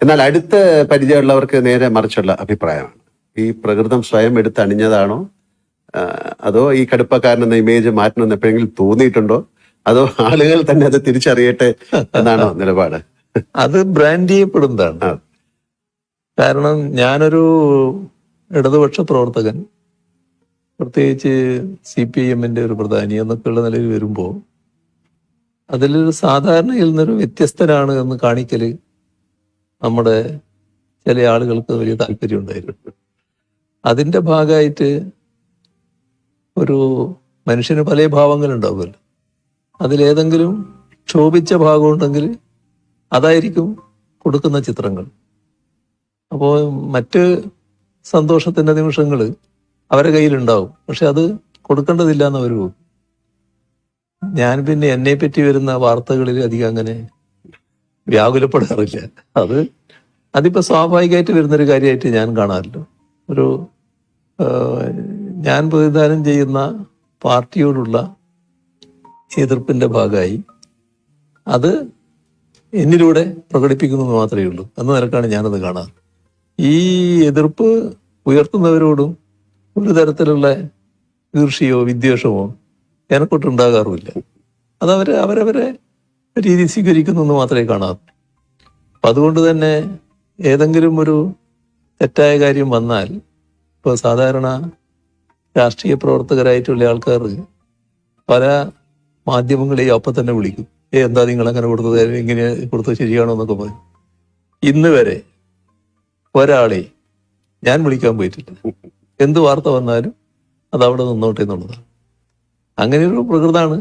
എന്നാൽ അടുത്ത പരിചയമുള്ളവർക്ക് നേരെ മറിച്ചുള്ള അഭിപ്രായമാണ്. ഈ പ്രകൃതം സ്വയം എടുത്ത് അണിഞ്ഞതാണോ, അതോ ഈ കടുപ്പക്കാരൻ എന്ന ഇമേജ് മാറ്റണമെന്ന് എപ്പോഴെങ്കിലും തോന്നിയിട്ടുണ്ടോ, അതോ ആളുകൾ തന്നെ അത് തിരിച്ചറിയട്ടെ എന്നാണോ നിലപാട്? അത് ബ്രാൻഡ് ചെയ്യപ്പെടുന്നതാണ്. കാരണം ഞാനൊരു ഇടതുപക്ഷ പ്രവർത്തകൻ, പ്രത്യേകിച്ച് CPIM-ന്റെ ഒരു പ്രധാനി എന്നൊക്കെയുള്ള നിലയിൽ വരുമ്പോൾ അതിലൊരു സാധാരണയിൽ നിന്നൊരു വ്യത്യസ്തനാണ് എന്ന് കാണിക്കല് നമ്മുടെ ചില ആളുകൾക്ക് വലിയ താല്പര്യം ഉണ്ടായിരുന്നു. അതിന്റെ ഭാഗമായിട്ട് ഒരു മനുഷ്യന് പല ഭാവങ്ങളുണ്ടാവുമല്ലോ, അതിലേതെങ്കിലും ക്ഷോഭിച്ച ഭാഗം ഉണ്ടെങ്കിൽ അതായിരിക്കും കൊടുക്കുന്ന ചിത്രങ്ങൾ. അപ്പോൾ മറ്റ് സന്തോഷത്തിന്റെ നിമിഷങ്ങൾ അവരെ കയ്യിലുണ്ടാവും, പക്ഷെ അത് കൊടുക്കേണ്ടതില്ല എന്നവർ പോകും. ഞാൻ പിന്നെ എന്നെ പറ്റി വരുന്ന വാർത്തകളിൽ അധികം അങ്ങനെ വ്യാകുലപ്പെടാറില്ല. അതിപ്പോ സ്വാഭാവികമായിട്ട് വരുന്നൊരു കാര്യമായിട്ട് ഞാൻ കാണാറില്ല. ഞാൻ പ്രതിദാനം ചെയ്യുന്ന പാർട്ടിയോടുള്ള എതിർപ്പിന്റെ ഭാഗമായി അത് എന്നിലൂടെ പ്രകടിപ്പിക്കുന്നു മാത്രമേ ഉള്ളൂ എന്ന നിലക്കാണ് ഞാനത് കാണാറ്. ഈ എതിർപ്പ് ഉയർത്തുന്നവരോടും ഒരു തരത്തിലുള്ള ഈർഷ്യയോ വിദ്വേഷമോ എനക്കൊട്ടുണ്ടാകാറുമില്ല. അത് അവരവരെ രീതി സ്വീകരിക്കുന്നു എന്ന് മാത്രമേ കാണാറൂ. അപ്പം അതുകൊണ്ട് തന്നെ ഏതെങ്കിലും ഒരു തെറ്റായ കാര്യം വന്നാൽ, ഇപ്പോൾ സാധാരണ രാഷ്ട്രീയ പ്രവർത്തകരായിട്ടുള്ള ആൾക്കാർ പല മാധ്യമങ്ങളെയും അപ്പം തന്നെ വിളിക്കും. എന്താ നിങ്ങൾ അങ്ങനെ കൊടുത്തത്, ഇങ്ങനെ കൊടുത്തത് ശരിയാണോ എന്നൊക്കെ പറയും. ഇന്ന് വരെ ഒരാളെ ഞാൻ വിളിക്കാൻ പോയിട്ടില്ല. എന്ത് വാർത്ത വന്നാലും അത് അവിടെ നിന്നോട്ടെ എന്നുള്ളതാണ്. അങ്ങനെയൊരു പ്രകൃതാണ്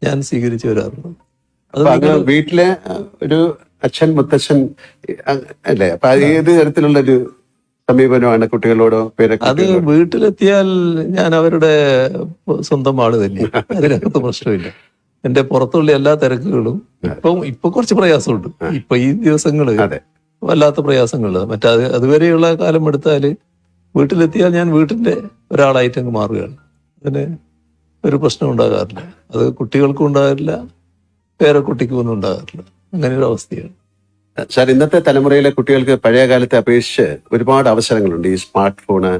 ഞാൻ സ്വീകരിച്ചു വരാറുള്ളത്. വീട്ടിലെ ഒരു അച്ഛൻ മുത്തച്ഛൻ അല്ലേ, അപ്പൊ ഏത് തരത്തിലുള്ളൊരു സമീപനമാണ് കുട്ടികളോടോ പേരൊക്കെ? അത് വീട്ടിലെത്തിയാൽ ഞാൻ അവരുടെ സ്വന്തം ആള് തന്നെയാണ്, അതിനകത്ത് പ്രശ്നമില്ല. എന്റെ പുറത്തുള്ള എല്ലാ തിരക്കുകളും ഇപ്പൊ കുറച്ച് പ്രയാസമുണ്ട്. ഇപ്പൊ ഈ ദിവസങ്ങള് വല്ലാത്ത പ്രയാസങ്ങള്. അതുവരെയുള്ള കാലം എടുത്താല് വീട്ടിലെത്തിയാൽ ഞാൻ വീട്ടിന്റെ ഒരാളായിട്ട് അങ്ങ് മാറുകയാണ്. അതിന് ഒരു പ്രശ്നം ഉണ്ടാകാറില്ല. അത് കുട്ടികൾക്കും ഉണ്ടാകാറില്ല, പേരക്കുട്ടിക്കും ഒന്നും ഉണ്ടാകാറില്ല. അങ്ങനെ ഒരു അവസ്ഥയാണ്. സാർ, ഇന്നത്തെ തലമുറയിലെ കുട്ടികൾക്ക് പഴയ കാലത്തെ അപേക്ഷിച്ച് ഒരുപാട് അവസരങ്ങളുണ്ട്. ഈ സ്മാർട്ട് ഫോണ്,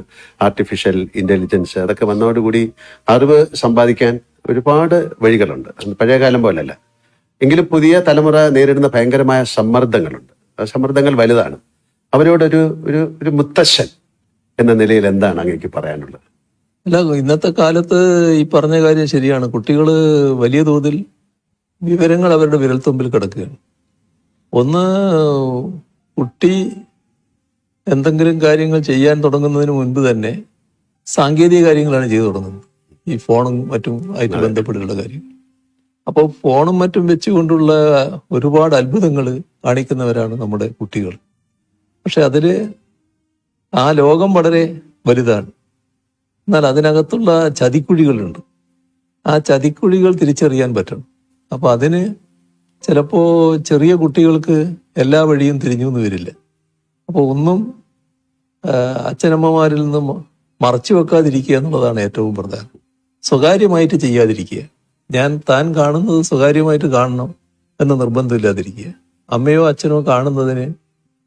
ആർട്ടിഫിഷ്യൽ ഇന്റലിജൻസ് അതൊക്കെ വന്നതോടുകൂടി അറിവ് സമ്പാദിക്കാൻ ഒരുപാട് വഴികളുണ്ട്. പഴയ കാലം പോലല്ല. എങ്കിലും പുതിയ തലമുറ നേരിടുന്ന ഭയങ്കരമായ സമ്മർദ്ദങ്ങളുണ്ട്. ആ സമ്മർദ്ദങ്ങൾ വലുതാണ്. അവരോടൊരു ഒരു മുത്തശ്ശൻ എന്ന നിലയിൽ എന്താണ് അങ്ങേക്ക് പറയാനുള്ളത്? അല്ല, ഇന്നത്തെ കാലത്ത് ഈ പറഞ്ഞ കാര്യം ശരിയാണ്. കുട്ടികൾ വലിയ തോതിൽ വിവരങ്ങൾ അവരുടെ വിരൽത്തുമ്പിൽ കിടക്കുകയാണ്. ഒന്ന്, കുട്ടി എന്തെങ്കിലും കാര്യങ്ങൾ ചെയ്യാൻ തുടങ്ങുന്നതിന് മുൻപ് തന്നെ സാങ്കേതിക കാര്യങ്ങളാണ് ചെയ്തു തുടങ്ങുന്നത്. ഈ ഫോണും മറ്റും ആയിട്ട് ബന്ധപ്പെട്ടുള്ള കാര്യം. അപ്പോൾ ഫോണും മറ്റും വെച്ചുകൊണ്ടുള്ള ഒരുപാട് അത്ഭുതങ്ങൾ കാണിക്കുന്നവരാണ് നമ്മുടെ കുട്ടികൾ. പക്ഷെ അതില് ആ ലോകം വളരെ വലുതാണ്. എന്നാൽ അതിനകത്തുള്ള ചതിക്കുഴികളുണ്ട്. ആ ചതിക്കുഴികൾ തിരിച്ചറിയാൻ പറ്റണം. അപ്പൊ അതിന് ചിലപ്പോ ചെറിയ കുട്ടികൾക്ക് എല്ലാ വഴിയും തിരിഞ്ഞു എന്ന് വരില്ല. അപ്പോൾ ഒന്നും അച്ഛനമ്മമാരിൽ നിന്നും മറച്ചു വെക്കാതിരിക്കുക എന്നുള്ളതാണ് ഏറ്റവും പ്രധാനം. സ്വകാര്യമായിട്ട് ചെയ്യാതിരിക്കുക. താൻ കാണുന്നത് സ്വകാര്യമായിട്ട് കാണണം എന്ന നിർബന്ധമില്ലാതിരിക്കുക. അമ്മയോ അച്ഛനോ കാണുന്നതിന്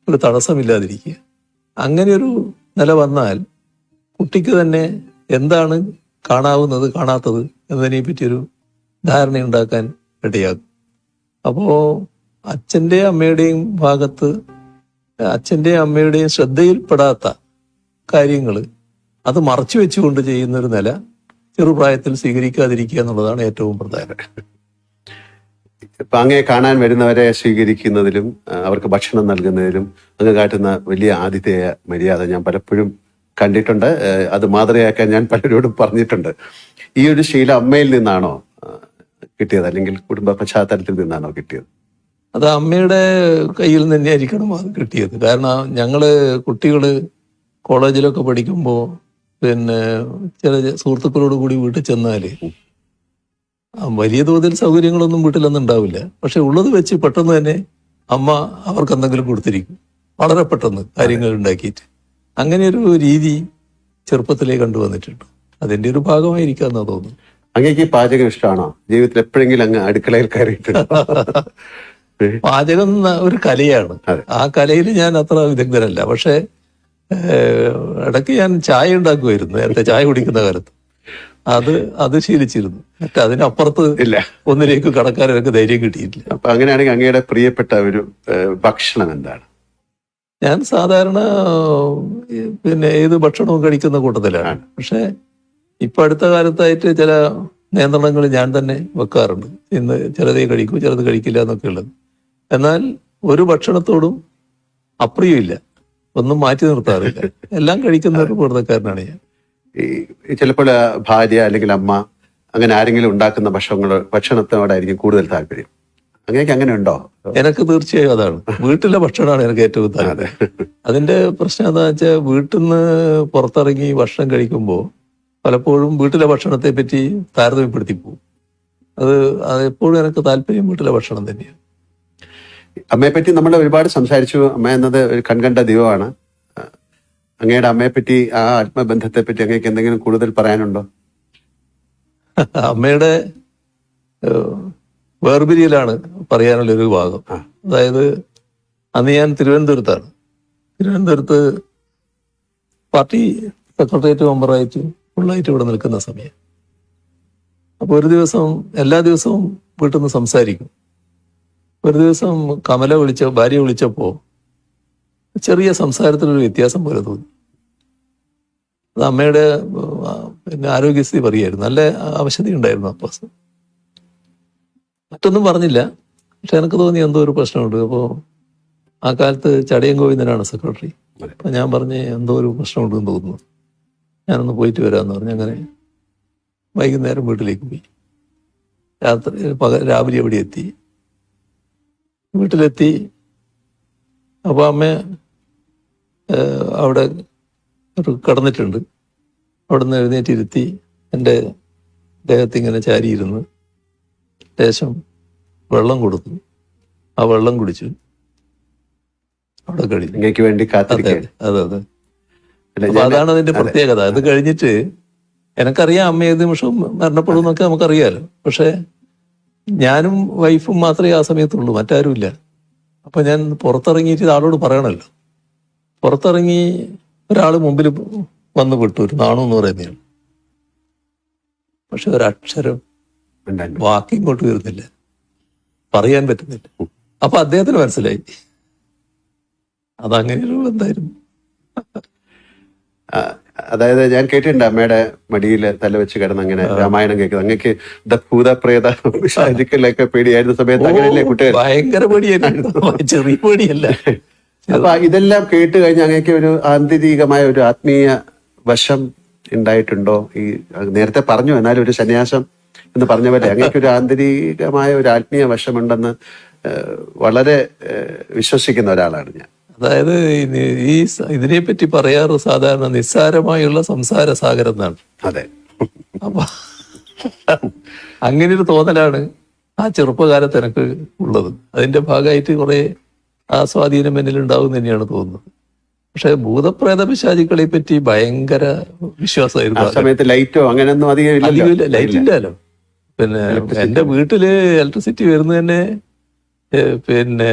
ഒരു തടസ്സമില്ലാതിരിക്കുക. അങ്ങനെയൊരു നില വന്നാൽ കുട്ടിക്ക് തന്നെ എന്താണ് കാണാവുന്നത് കാണാത്തത് എന്നതിനെ പറ്റിയൊരു ധാരണയുണ്ടാക്കാൻ ഇടയാകും. അപ്പോൾ അച്ഛൻ്റെയും അമ്മയുടെയും ഭാഗത്ത് അച്ഛൻ്റെയും അമ്മയുടെയും ശ്രദ്ധയിൽപ്പെടാത്ത കാര്യങ്ങൾ അത് മറച്ചു വെച്ചുകൊണ്ട് ചെയ്യുന്നൊരു നില ചെറുപ്രായത്തിൽ സ്വീകരിക്കാതിരിക്കുക എന്നുള്ളതാണ് ഏറ്റവും പ്രധാനം. ഇപ്പൊ അങ്ങയെ കാണാൻ വരുന്നവരെ സ്വീകരിക്കുന്നതിലും അവർക്ക് ഭക്ഷണം നൽകുന്നതിലും അങ്ങ് കാട്ടുന്ന വലിയ ആതിഥേയ മര്യാദ ഞാൻ പലപ്പോഴും കണ്ടിട്ടുണ്ട്. അത് മാതൃകയാക്കാൻ ഞാൻ പലരോടും പറഞ്ഞിട്ടുണ്ട്. ഈ ഒരു ശീലം അമ്മയിൽ നിന്നാണോ കിട്ടിയത്, അല്ലെങ്കിൽ കുടുംബ പശ്ചാത്തലത്തിൽ നിന്നാണോ കിട്ടിയത്? അത് അമ്മയുടെ കയ്യിൽ നിന്ന് തന്നെയായിരിക്കണം അത് കിട്ടിയത്. കാരണം ഞങ്ങള് കുട്ടികള് കോളേജിലൊക്കെ പഠിക്കുമ്പോൾ പിന്നെ ചില സുഹൃത്തുക്കളോട് കൂടി വീട്ടിൽ ചെന്നാല് വലിയ തോതിൽ സൗകര്യങ്ങളൊന്നും വീട്ടിലൊന്നും ഉണ്ടാവില്ല. പക്ഷെ ഉള്ളത് വെച്ച് പെട്ടെന്ന് തന്നെ അമ്മ അവർക്ക് എന്തെങ്കിലും കൊടുത്തിരിക്കും, വളരെ പെട്ടെന്ന് കാര്യങ്ങൾ ഉണ്ടാക്കിയിട്ട്. അങ്ങനെ ഒരു രീതി ചെറുപ്പത്തിലേ കണ്ടുവന്നിട്ടുണ്ട്. അതിന്റെ ഒരു ഭാഗമായിരിക്കാന്നാ തോന്നുന്നു. അങ്ങേക്ക് ഈ പാചകം ഇഷ്ടമാണോ? ജീവിതത്തിൽ എപ്പോഴെങ്കിലും അങ്ങ് അടുക്കളയിൽ കയറിയിട്ടുണ്ടോ? പാചകം ഒരു കലയാണ്. ആ കലയിൽ ഞാൻ അത്ര വിദഗ്ധനല്ല. പക്ഷെ ഇടയ്ക്ക് ഞാൻ ചായ ഉണ്ടാക്കുമായിരുന്നു നേരത്തെ, ചായ കുടിക്കുന്ന കാലത്ത്. അത് ശീലിച്ചിരുന്നു. മറ്റേ അതിനപ്പുറത്ത് ഇല്ല, ഒന്നിലേക്ക് കടക്കാൻ എനിക്ക് ധൈര്യം കിട്ടിയിട്ടില്ല. അപ്പൊ അങ്ങനെയാണെങ്കിൽ അങ്ങയുടെ പ്രിയപ്പെട്ട ഒരു ഭക്ഷണം എന്താണ്? ഞാൻ സാധാരണ പിന്നെ ഏത് ഭക്ഷണവും കഴിക്കുന്ന കൂട്ടത്തിലാണ്. പക്ഷെ ഇപ്പൊ അടുത്ത കാലത്തായിട്ട് ചില നിയന്ത്രണങ്ങൾ ഞാൻ തന്നെ വെക്കാറുണ്ട്. ഇന്ന് ചിലതേ കഴിക്കൂ, ചിലത് കഴിക്കില്ല എന്നൊക്കെ ഉള്ളത്. എന്നാൽ ഒരു ഭക്ഷണത്തോടും അപ്രിയമില്ല, ഒന്നും മാറ്റി നിർത്താറില്ല. എല്ലാം കഴിക്കുന്ന ഒരു പൂർണ്ണക്കാരനാണ് ഞാൻ. ഈ ചിലപ്പോൾ ഭാര്യ അല്ലെങ്കിൽ അമ്മ അങ്ങനെ ആരെങ്കിലും ഉണ്ടാക്കുന്ന ഭക്ഷണത്തോടായിരിക്കും കൂടുതൽ താല്പര്യം. അങ്ങനെയൊക്കെ അങ്ങനെ ഉണ്ടോ? എനിക്ക് തീർച്ചയായും അതാണ്. വീട്ടിലെ ഭക്ഷണമാണ് എനിക്ക് ഏറ്റവും താല്പര്യം. അതിന്റെ പ്രശ്നം എന്താ വെച്ചാൽ, വീട്ടിൽ നിന്ന് പുറത്തിറങ്ങി ഭക്ഷണം കഴിക്കുമ്പോൾ പലപ്പോഴും വീട്ടിലെ ഭക്ഷണത്തെ പറ്റി താരതമ്യപ്പെടുത്തി പോകും. അതെപ്പോഴും എനിക്ക് താല്പര്യം വീട്ടിലെ ഭക്ഷണം തന്നെയാണ്. അമ്മയെ പറ്റി നമ്മൾ ഒരുപാട് സംസാരിച്ചു. അമ്മ എന്നത് ഒരു കൺകണ്ട ദൈവമാണ്. അങ്ങയുടെ അമ്മയെ പറ്റി, ആ ആത്മബന്ധത്തെ പറ്റി അങ്ങേക്ക് എന്തെങ്കിലും കൂടുതൽ പറയാനുണ്ടോ? അമ്മയുടെ വേർപിരിയലാണ് പറയാനുള്ളൊരു ഭാഗം. അതായത് അന്ന് ഞാൻ തിരുവനന്തപുരത്താണ്. തിരുവനന്തപുരത്ത് പാർട്ടി സെക്രട്ടേറിയറ്റ് മെമ്പറായിട്ട് ഫുള്ളായിട്ട് ഇവിടെ നിൽക്കുന്ന സമയം. അപ്പൊ ഒരു ദിവസം, എല്ലാ ദിവസവും വീട്ടിൽ നിന്ന് സംസാരിക്കും. ഒരു ദിവസം ഭാര്യ വിളിച്ചപ്പോ ചെറിയ സംസാരത്തിലൊരു വ്യത്യാസം പോലെ തോന്നി. അത് അമ്മയുടെ പിന്നെ ആരോഗ്യസ്ഥിതി പറയായിരുന്നു. നല്ല അവശത ഉണ്ടായിരുന്നു അപ്പൊ. മറ്റൊന്നും പറഞ്ഞില്ല, പക്ഷെ എനിക്ക് തോന്നി എന്തോ ഒരു പ്രശ്നമുണ്ട്. അപ്പോൾ ആ കാലത്ത് ചടയം ഗോവിന്ദനാണ് സെക്രട്ടറി. അപ്പൊ ഞാൻ പറഞ്ഞ് എന്തോ ഒരു പ്രശ്നമുണ്ടെന്ന് തോന്നുന്നു, ഞാനൊന്ന് പോയിട്ട് വരാമെന്ന് പറഞ്ഞു. അങ്ങനെ വൈകുന്നേരം വീട്ടിലേക്ക് പോയി. രാവിലെ അവിടെ എത്തി. വീട്ടിലെത്തി. അപ്പോൾ അമ്മ അവിടെ കിടന്നിട്ടുണ്ട്. അവിടെ നിന്ന് എഴുന്നേറ്റിരുത്തി എൻ്റെ ദേഹത്തിങ്ങനെ ചാരിയിരുന്ന് ലേശം വെള്ളം കൊടുത്തു. ആ വെള്ളം കുടിച്ചു. അവിടെ കഴിഞ്ഞു. വേണ്ടി അതെ. അപ്പൊ അതാണ് അതിന്റെ പ്രത്യേകത. അത് കഴിഞ്ഞിട്ട് എനിക്കറിയാം അമ്മ ഏത് നിമിഷവും മരണപ്പെടും എന്നൊക്കെ നമുക്കറിയാലോ. പക്ഷെ ഞാനും വൈഫും മാത്രമേ ആ സമയത്തുള്ളൂ, മറ്റാരും ഇല്ല. അപ്പൊ ഞാൻ പുറത്തിറങ്ങിയിട്ട് ആളോട് പറയണല്ലോ. പുറത്തിറങ്ങി ഒരാൾ മുമ്പിൽ വന്ന് വിട്ടു, ഒരു നാണു എന്ന് പറയുന്നതാണ്. പക്ഷെ ഒരക്ഷരം വാക്കിങ്ങോട്ട് വരുന്നില്ല, പറയാൻ പറ്റുന്നില്ല. അപ്പൊ അദ്ദേഹത്തിന് മനസ്സിലായി അതങ്ങനെയൊരു എന്തായിരുന്നു. അതായത് ഞാൻ കേട്ടിട്ടുണ്ട് അമ്മയുടെ മടിയിൽ തല വെച്ച് കിടന്ന് അങ്ങനെ രാമായണം കേൾക്കുന്നത്. അങ്ങക്ക് ഭൂതപ്രേത പിശാചുക്കളൊക്കെ പേടിയായിരുന്ന സമയത്ത് അങ്ങനെയല്ലേ കുട്ടികൾ? ഭയങ്കര പേടിയായിരുന്നു, ചെറിയ പേടിയല്ല. അപ്പൊ ഇതെല്ലാം കേട്ട് കഴിഞ്ഞ് അങ്ങക്ക് ഒരു ആന്തരികമായ ഒരു ആത്മീയ വശം ഉണ്ടായിട്ടുണ്ടോ? ഈ നേരത്തെ പറഞ്ഞു, എന്നാലും ഒരു സന്യാസം എന്ന് പറഞ്ഞ പോലെ അങ്ങക്ക് ഒരു ആന്തരികമായ ഒരു ആത്മീയ വശമുണ്ടെന്ന് വളരെ വിശ്വസിക്കുന്ന ഒരാളാണ് ഞാൻ. അതായത് ഇതിനെപ്പറ്റി പറയാറ് സാധാരണ നിസ്സാരമായുള്ള സംസാര സാഗരം എന്നാണ്. അതെ. അപ്പൊ അങ്ങനെ ഒരു തോന്നലാണ് ആ ചെറുപ്പകാലത്ത് എനിക്ക് ഉള്ളത്. അതിന്റെ ഭാഗമായിട്ട് കുറെ ആ സ്വാധീനം എന്നിൽ ഉണ്ടാവും തന്നെയാണ് തോന്നുന്നത്. പക്ഷെ ഭൂതപ്രേത പിശാചുക്കളെ പറ്റി ഭയങ്കര വിശ്വാസമായിരുന്നു. ആ സമയത്ത് ലൈറ്റോ അങ്ങനെയൊന്നും അധികം ലൈറ്റ് ഇല്ലല്ലോ. പിന്നെ എന്റെ വീട്ടില് ഇലക്ട്രിസിറ്റി വരുന്നത് തന്നെ പിന്നെ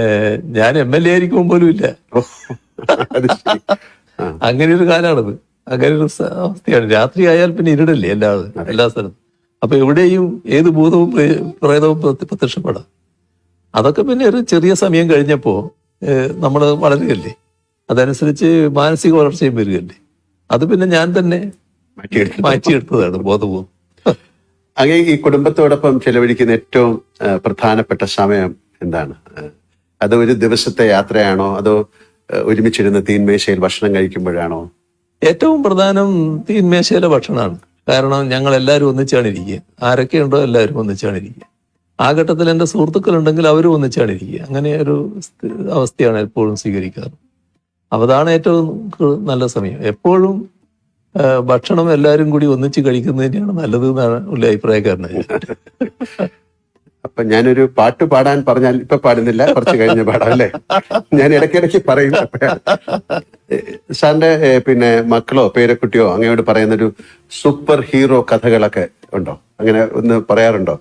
ഞാൻ MLA ആയിരിക്കുമ്പോൾ പോലും ഇല്ല. ഓ, അത് ശരി. ആ, അങ്ങനെ ഒരു കാലാണത്. അങ്ങനെ ഒരു അവസ്ഥയാണ്. രാത്രി ആയാൽ പിന്നെ ഇരുടല്ലേ എല്ലാ സ്ഥലത്തും. അപ്പൊ എവിടെയും ഏത് ഭൂതവും പ്രേതവും പ്രത്യക്ഷപ്പെടാം. അതൊക്കെ പിന്നെ ഒരു ചെറിയ സമയം കഴിഞ്ഞപ്പോ നമ്മൾ വളരുകയല്ലേ, അതനുസരിച്ച് മാനസിക വളർച്ചയും വരികയല്ലേ. അത് പിന്നെ ഞാൻ തന്നെ മാറ്റിയെടുത്തതാണ് ബോധപൂർവ്വം. അങ്ങനെ ഈ കുടുംബത്തോടൊപ്പം ചെലവഴിക്കുന്ന ഏറ്റവും പ്രധാനപ്പെട്ട സമയം എന്താണ്? അത് ഒരു ദിവസത്തെ യാത്രയാണോ, അതോ ഒരുമിച്ചിരുന്ന് തീൻമേശയിൽ ഭക്ഷണം കഴിക്കുമ്പോഴാണോ? ഏറ്റവും പ്രധാനം തീന്മേശയിലെ ഭക്ഷണമാണ്. കാരണം ഞങ്ങൾ എല്ലാവരും ഒന്നിച്ചാണ് ഇരിക്കുക. ആരൊക്കെ ഉണ്ടോ എല്ലാവരും ഒന്നിച്ചാണ് ഇരിക്കുക. ആ ഘട്ടത്തിൽ എൻ്റെ സുഹൃത്തുക്കളുണ്ടെങ്കിൽ അവരും ഒന്നിച്ചാണ് ഇരിക്കുക. അങ്ങനെ ഒരു അവസ്ഥയാണ് എപ്പോഴും സ്വീകരിക്കാറ്. അപ്പോൾ അതാണ് ഏറ്റവും നല്ല സമയം. എപ്പോഴും ഭക്ഷണം എല്ലാവരും കൂടി ഒന്നിച്ച് കഴിക്കുന്നത് തന്നെയാണ് നല്ലത് എന്നാണ് ഉള്ള അഭിപ്രായക്കാരനാണ്. അപ്പൊ ഞാനൊരു പാട്ട് പാടാൻ പറഞ്ഞാൽ ഇപ്പൊ പാടുന്നില്ല, കുറച്ച് കഴിഞ്ഞ് പാടാം അല്ലേ? ഞാൻ ഇടയ്ക്കിടയ്ക്ക് പറയും. സാറിന്റെ പിന്നെ മക്കളോ പേരക്കുട്ടിയോ അങ്ങയോട് പറയുന്നൊരു സൂപ്പർ ഹീറോ കഥകളൊക്കെ ഉണ്ടോ? അങ്ങനെ ഒന്ന് പറയാറുണ്ടോ?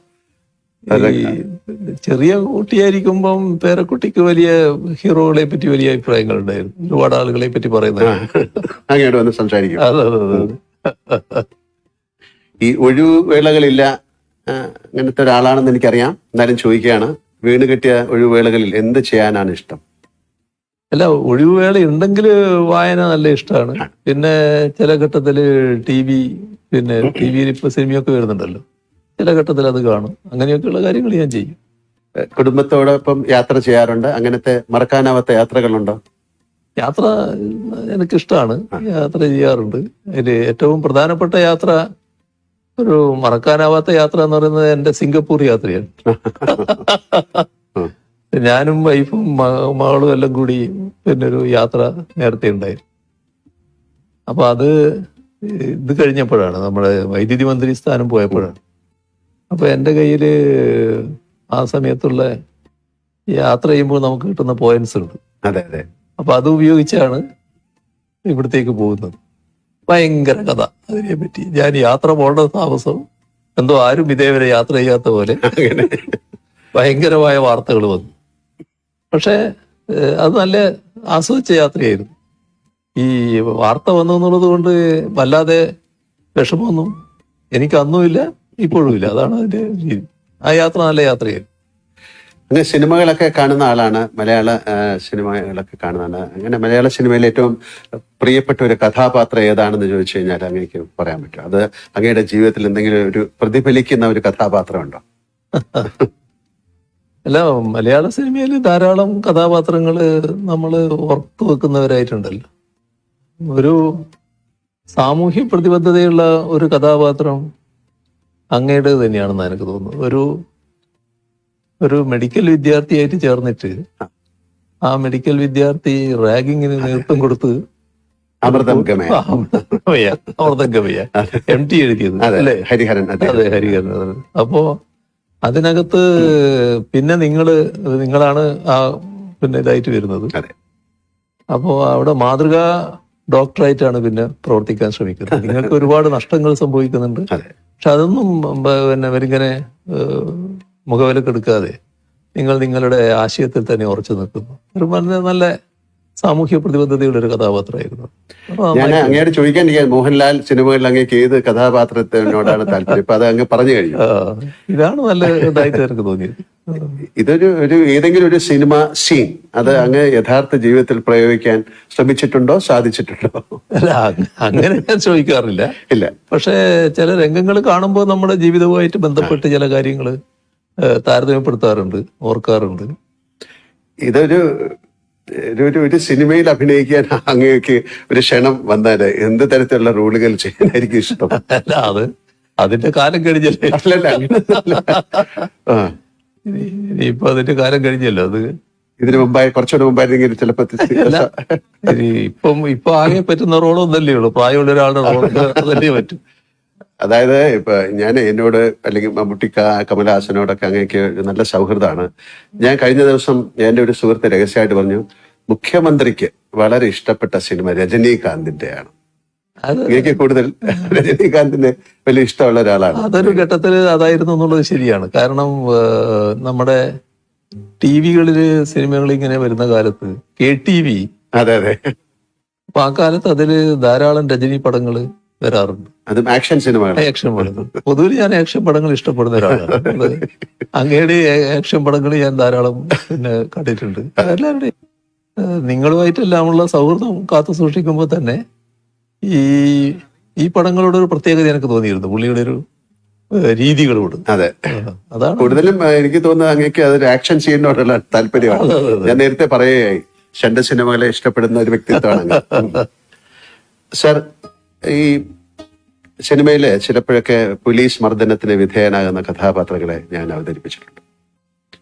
ഈ ചെറിയ കുട്ടിയായിരിക്കുമ്പം പേരക്കുട്ടിക്ക് വലിയ ഹീറോകളെ പറ്റി വലിയ അഭിപ്രായങ്ങൾ ഉണ്ടായിരുന്നു. ഒരുപാട് ആളുകളെ പറ്റി പറയുന്നത്. അങ്ങയോട് വന്ന് സംസാരിക്കും. അതെ. ഈ ഒഴിവുവേളകളില്ല അങ്ങനത്തെ ഒരാളാണെന്ന് എനിക്കറിയാം. എന്നാലും ചോദിക്കുകയാണ്, വീണ് കിട്ടിയ ഒഴിവുവേളകളിൽ എന്ത് ചെയ്യാനാണ് ഇഷ്ടം? അല്ല, ഒഴിവുവേള ഉണ്ടെങ്കിൽ വായന നല്ല ഇഷ്ടമാണ്. പിന്നെ ചില ഘട്ടത്തിൽ പിന്നെ ടിവിയിൽ ഇപ്പൊ സിനിമയൊക്കെ വരുന്നുണ്ടല്ലോ, ചില ഘട്ടത്തിൽ അത് കാണും. അങ്ങനെയൊക്കെയുള്ള കാര്യങ്ങൾ ഞാൻ ചെയ്യും. കുടുംബത്തോടൊപ്പം യാത്ര ചെയ്യാറുണ്ട്? അങ്ങനത്തെ മറക്കാനാവാത്ത യാത്രകളുണ്ടോ? യാത്ര എനിക്കിഷ്ടമാണ്, യാത്ര ചെയ്യാറുണ്ട്. അതിൽ ഏറ്റവും പ്രധാനപ്പെട്ട യാത്ര, ഒരു മറക്കാനാവാത്ത യാത്ര എന്ന് പറയുന്നത് എൻ്റെ സിംഗപ്പൂർ യാത്രയാണ്. ഞാനും വൈഫും മകളും എല്ലാം കൂടി പിന്നെ ഒരു യാത്ര നേരത്തെ ഉണ്ടായിരുന്നു. അപ്പൊ അത് ഇത് കഴിഞ്ഞപ്പോഴാണ്, നമ്മുടെ വൈദ്യുതി മന്ത്രി സ്ഥാനം പോയപ്പോഴാണ്. അപ്പൊ എൻ്റെ കയ്യിൽ ആ സമയത്തുള്ള യാത്ര ചെയ്യുമ്പോൾ നമുക്ക് കിട്ടുന്ന പോയിന്റ്സ് ഉണ്ട്. അതെ. അപ്പൊ അത് ഉപയോഗിച്ചാണ് ഇവിടത്തേക്ക് പോകുന്നത്. ഭയങ്കര കഥ അതിനെ പറ്റി. ഞാൻ യാത്ര പോകേണ്ട താമസം എന്തോ ആരും ഇതേവരെ യാത്ര ചെയ്യാത്ത പോലെ ഭയങ്കരമായ വാർത്തകൾ വന്നു. പക്ഷെ അത് നല്ല ആസ്വദിച്ച യാത്രയായിരുന്നു. ഈ വാർത്ത വന്നു എന്നുള്ളത് കൊണ്ട് വല്ലാതെ വിഷമമൊന്നും എനിക്ക് അന്നുമില്ല, ഇപ്പോഴും ഇല്ല. അതാണ് അതിന്റെ രീതി. ആ യാത്ര നല്ല യാത്രയായിരുന്നു. അങ്ങനെ സിനിമകളൊക്കെ കാണുന്ന ആളാണ്, മലയാള സിനിമകളൊക്കെ കാണുന്നതാണ്. അങ്ങനെ മലയാള സിനിമയിൽ ഏറ്റവും പ്രിയപ്പെട്ട ഒരു കഥാപാത്രം ഏതാണെന്ന് ചോദിച്ചു കഴിഞ്ഞാൽ അങ്ങേക്ക് പറയാൻ പറ്റും? അത് അങ്ങയുടെ ജീവിതത്തിൽ എന്തെങ്കിലും ഒരു പ്രതിഫലിക്കുന്ന ഒരു കഥാപാത്രം ഉണ്ടോ? അല്ല, മലയാള സിനിമയിൽ ധാരാളം കഥാപാത്രങ്ങൾ നമ്മൾ ഓർത്തു വെക്കുന്നവരായിട്ടുണ്ടല്ലോ. ഒരു സാമൂഹ്യ പ്രതിബദ്ധതയുള്ള ഒരു കഥാപാത്രം അങ്ങയുടെ തന്നെയാണെന്ന് എനിക്ക് തോന്നുന്നു. ഒരു മെഡിക്കൽ വിദ്യാർത്ഥിയായിട്ട് ചേർന്നിട്ട് ആ മെഡിക്കൽ വിദ്യാർത്ഥി റാഗിങ്ങിന് നേതൃത്വം കൊടുത്ത് അമൃതം ഗമയ MT എഴുതിയത് അല്ലേ? ഹരിഹരൻ. അതെ, ഹരിഹരൻ. അപ്പോ അതിനകത്ത് പിന്നെ നിങ്ങളാണ് ആ പിന്നെ ഇതായിട്ട് വരുന്നത്. അപ്പോ അവിടെ മാതൃകാ ഡോക്ടറായിട്ടാണ് പിന്നെ പ്രവർത്തിക്കാൻ ശ്രമിക്കുന്നത്. നിങ്ങൾക്ക് ഒരുപാട് നഷ്ടങ്ങൾ സംഭവിക്കുന്നുണ്ട്. പക്ഷെ അതൊന്നും പിന്നെ അവരിങ്ങനെ മുഖവിലക്കെടുക്കാതെ നിങ്ങൾ നിങ്ങളുടെ ആശയത്തിൽ തന്നെ ഉറച്ചു നിൽക്കുന്നു. ഒരു നല്ല സാമൂഹ്യ പ്രതിബദ്ധതയുള്ള ഒരു കഥാപാത്രമായിരുന്നു. ഞാൻ അങ്ങോട്ട് ചോദിക്കാൻ, മോഹൻലാൽ സിനിമകളിൽ അങ്ങേക്ക് ഏത് കഥാപാത്രത്തിനോടാണ് താല്പര്യം? ഇപ്പൊ അത് അങ്ങ് പറഞ്ഞു കഴിഞ്ഞു. ഇതാണ് നല്ല ഇതായിട്ട് എനിക്ക് തോന്നിയത്. ഇതൊരു ഏതെങ്കിലും ഒരു സിനിമ സീൻ അത് അങ്ങ് യഥാർത്ഥ ജീവിതത്തിൽ പ്രയോഗിക്കാൻ ശ്രമിച്ചിട്ടുണ്ടോ, സാധിച്ചിട്ടുണ്ടോ? അല്ല, അങ്ങനെ ഞാൻ ചോദിക്കാറില്ല. ഇല്ല. പക്ഷെ ചില രംഗങ്ങൾ കാണുമ്പോൾ നമ്മുടെ ജീവിതവുമായിട്ട് ബന്ധപ്പെട്ട് ചില കാര്യങ്ങൾ താരതമ്യപ്പെടുത്താറുണ്ട്, ഓർക്കാറുണ്ട്. ഇതൊരു ഒരു സിനിമയിൽ അഭിനയിക്കാൻ അങ്ങേക്ക് ഒരു ക്ഷണം വന്നാല് എന്ത് തരത്തിലുള്ള റോളുകൾ ചെയ്യാനായിരിക്കും ഇഷ്ടം? അല്ല, അതിന്റെ കാലം കഴിഞ്ഞല്ലേ. ഇനിയിപ്പോ അതിന്റെ കാലം കഴിഞ്ഞല്ലോ. അത് ഇതിനു മുമ്പായി കുറച്ചുകൂടെ മുമ്പായിരുന്നെങ്കിൽ ചിലപ്പോ ഇപ്പൊ ആകെ പറ്റുന്ന റോളൊന്നല്ലേ ഉള്ളൂ. പ്രായമുള്ള ഒരാളുടെ റോൾ അതല്ലേ പറ്റും. അതായത് ഇപ്പൊ ഞാൻ എന്നോട് അല്ലെങ്കിൽ മമ്മൂട്ടിക്ക, കമലഹാസനോടൊക്കെ അങ്ങേക്ക് നല്ല സൗഹൃദമാണ്. ഞാൻ കഴിഞ്ഞ ദിവസം എന്റെ ഒരു സുഹൃത്ത് രഹസ്യമായിട്ട് പറഞ്ഞു, മുഖ്യമന്ത്രിക്ക് വളരെ ഇഷ്ടപ്പെട്ട സിനിമ രജനീകാന്തിന്റെയാണ്. അങ്ങേക്ക് കൂടുതൽ രജനീകാന്തിന് വലിയ ഇഷ്ടമുള്ള ഒരാളാണ്. അതൊരു ഘട്ടത്തിൽ അതായിരുന്നു എന്നുള്ളത് ശരിയാണ്. കാരണം നമ്മുടെ TV-കളില് സിനിമകൾ ഇങ്ങനെ വരുന്ന കാലത്ത് KTV, അതെ അതെ, അപ്പൊ ആ കാലത്ത് അതില് ധാരാളം രജനി പടങ്ങൾ വരാറുണ്ട്, അതും ആക്ഷൻ സിനിമകൾ. ആക്ഷൻ പടങ്ങൾ. പൊതുവിൽ ഞാൻ ആക്ഷൻ പടങ്ങൾ ഇഷ്ടപ്പെടുന്ന ഒരാളാണ്. അത് അങ്ങയുടെ ആക്ഷൻ പടങ്ങൾ ഞാൻ ധാരാളം പിന്നെ കണ്ടിട്ടുണ്ട്. എല്ലാവരുടെയും നിങ്ങളുമായിട്ടെല്ലാമുള്ള സൗഹൃദം കാത്തു സൂക്ഷിക്കുമ്പോൾ തന്നെ ഈ ഈ പടങ്ങളോട് ഒരു പ്രത്യേകത എനിക്ക് തോന്നിയിരുന്നു, പുള്ളിയുടെ ഒരു രീതികളോട്. അതെ, അതാണ് കൂടുതലും എനിക്ക് തോന്നുന്നത് അങ്ങേക്ക് അതൊരു ആക്ഷൻ സീനിനോടുള്ള താല്പര്യമാണ്. ഞാൻ നേരത്തെ പറയുകയായി, ഷണ്ട് സിനിമകളെ ഇഷ്ടപ്പെടുന്ന ഒരു വ്യക്തിത്വമാണ് അങ്ങ്. സർ, ഈ സിനിമയില് ചിലപ്പോഴൊക്കെ പോലീസ് മർദ്ദനത്തിന് വിധേയനാകുന്ന കഥാപാത്രങ്ങളെ ഞാൻ അവതരിപ്പിച്ചിട്ടുണ്ട്.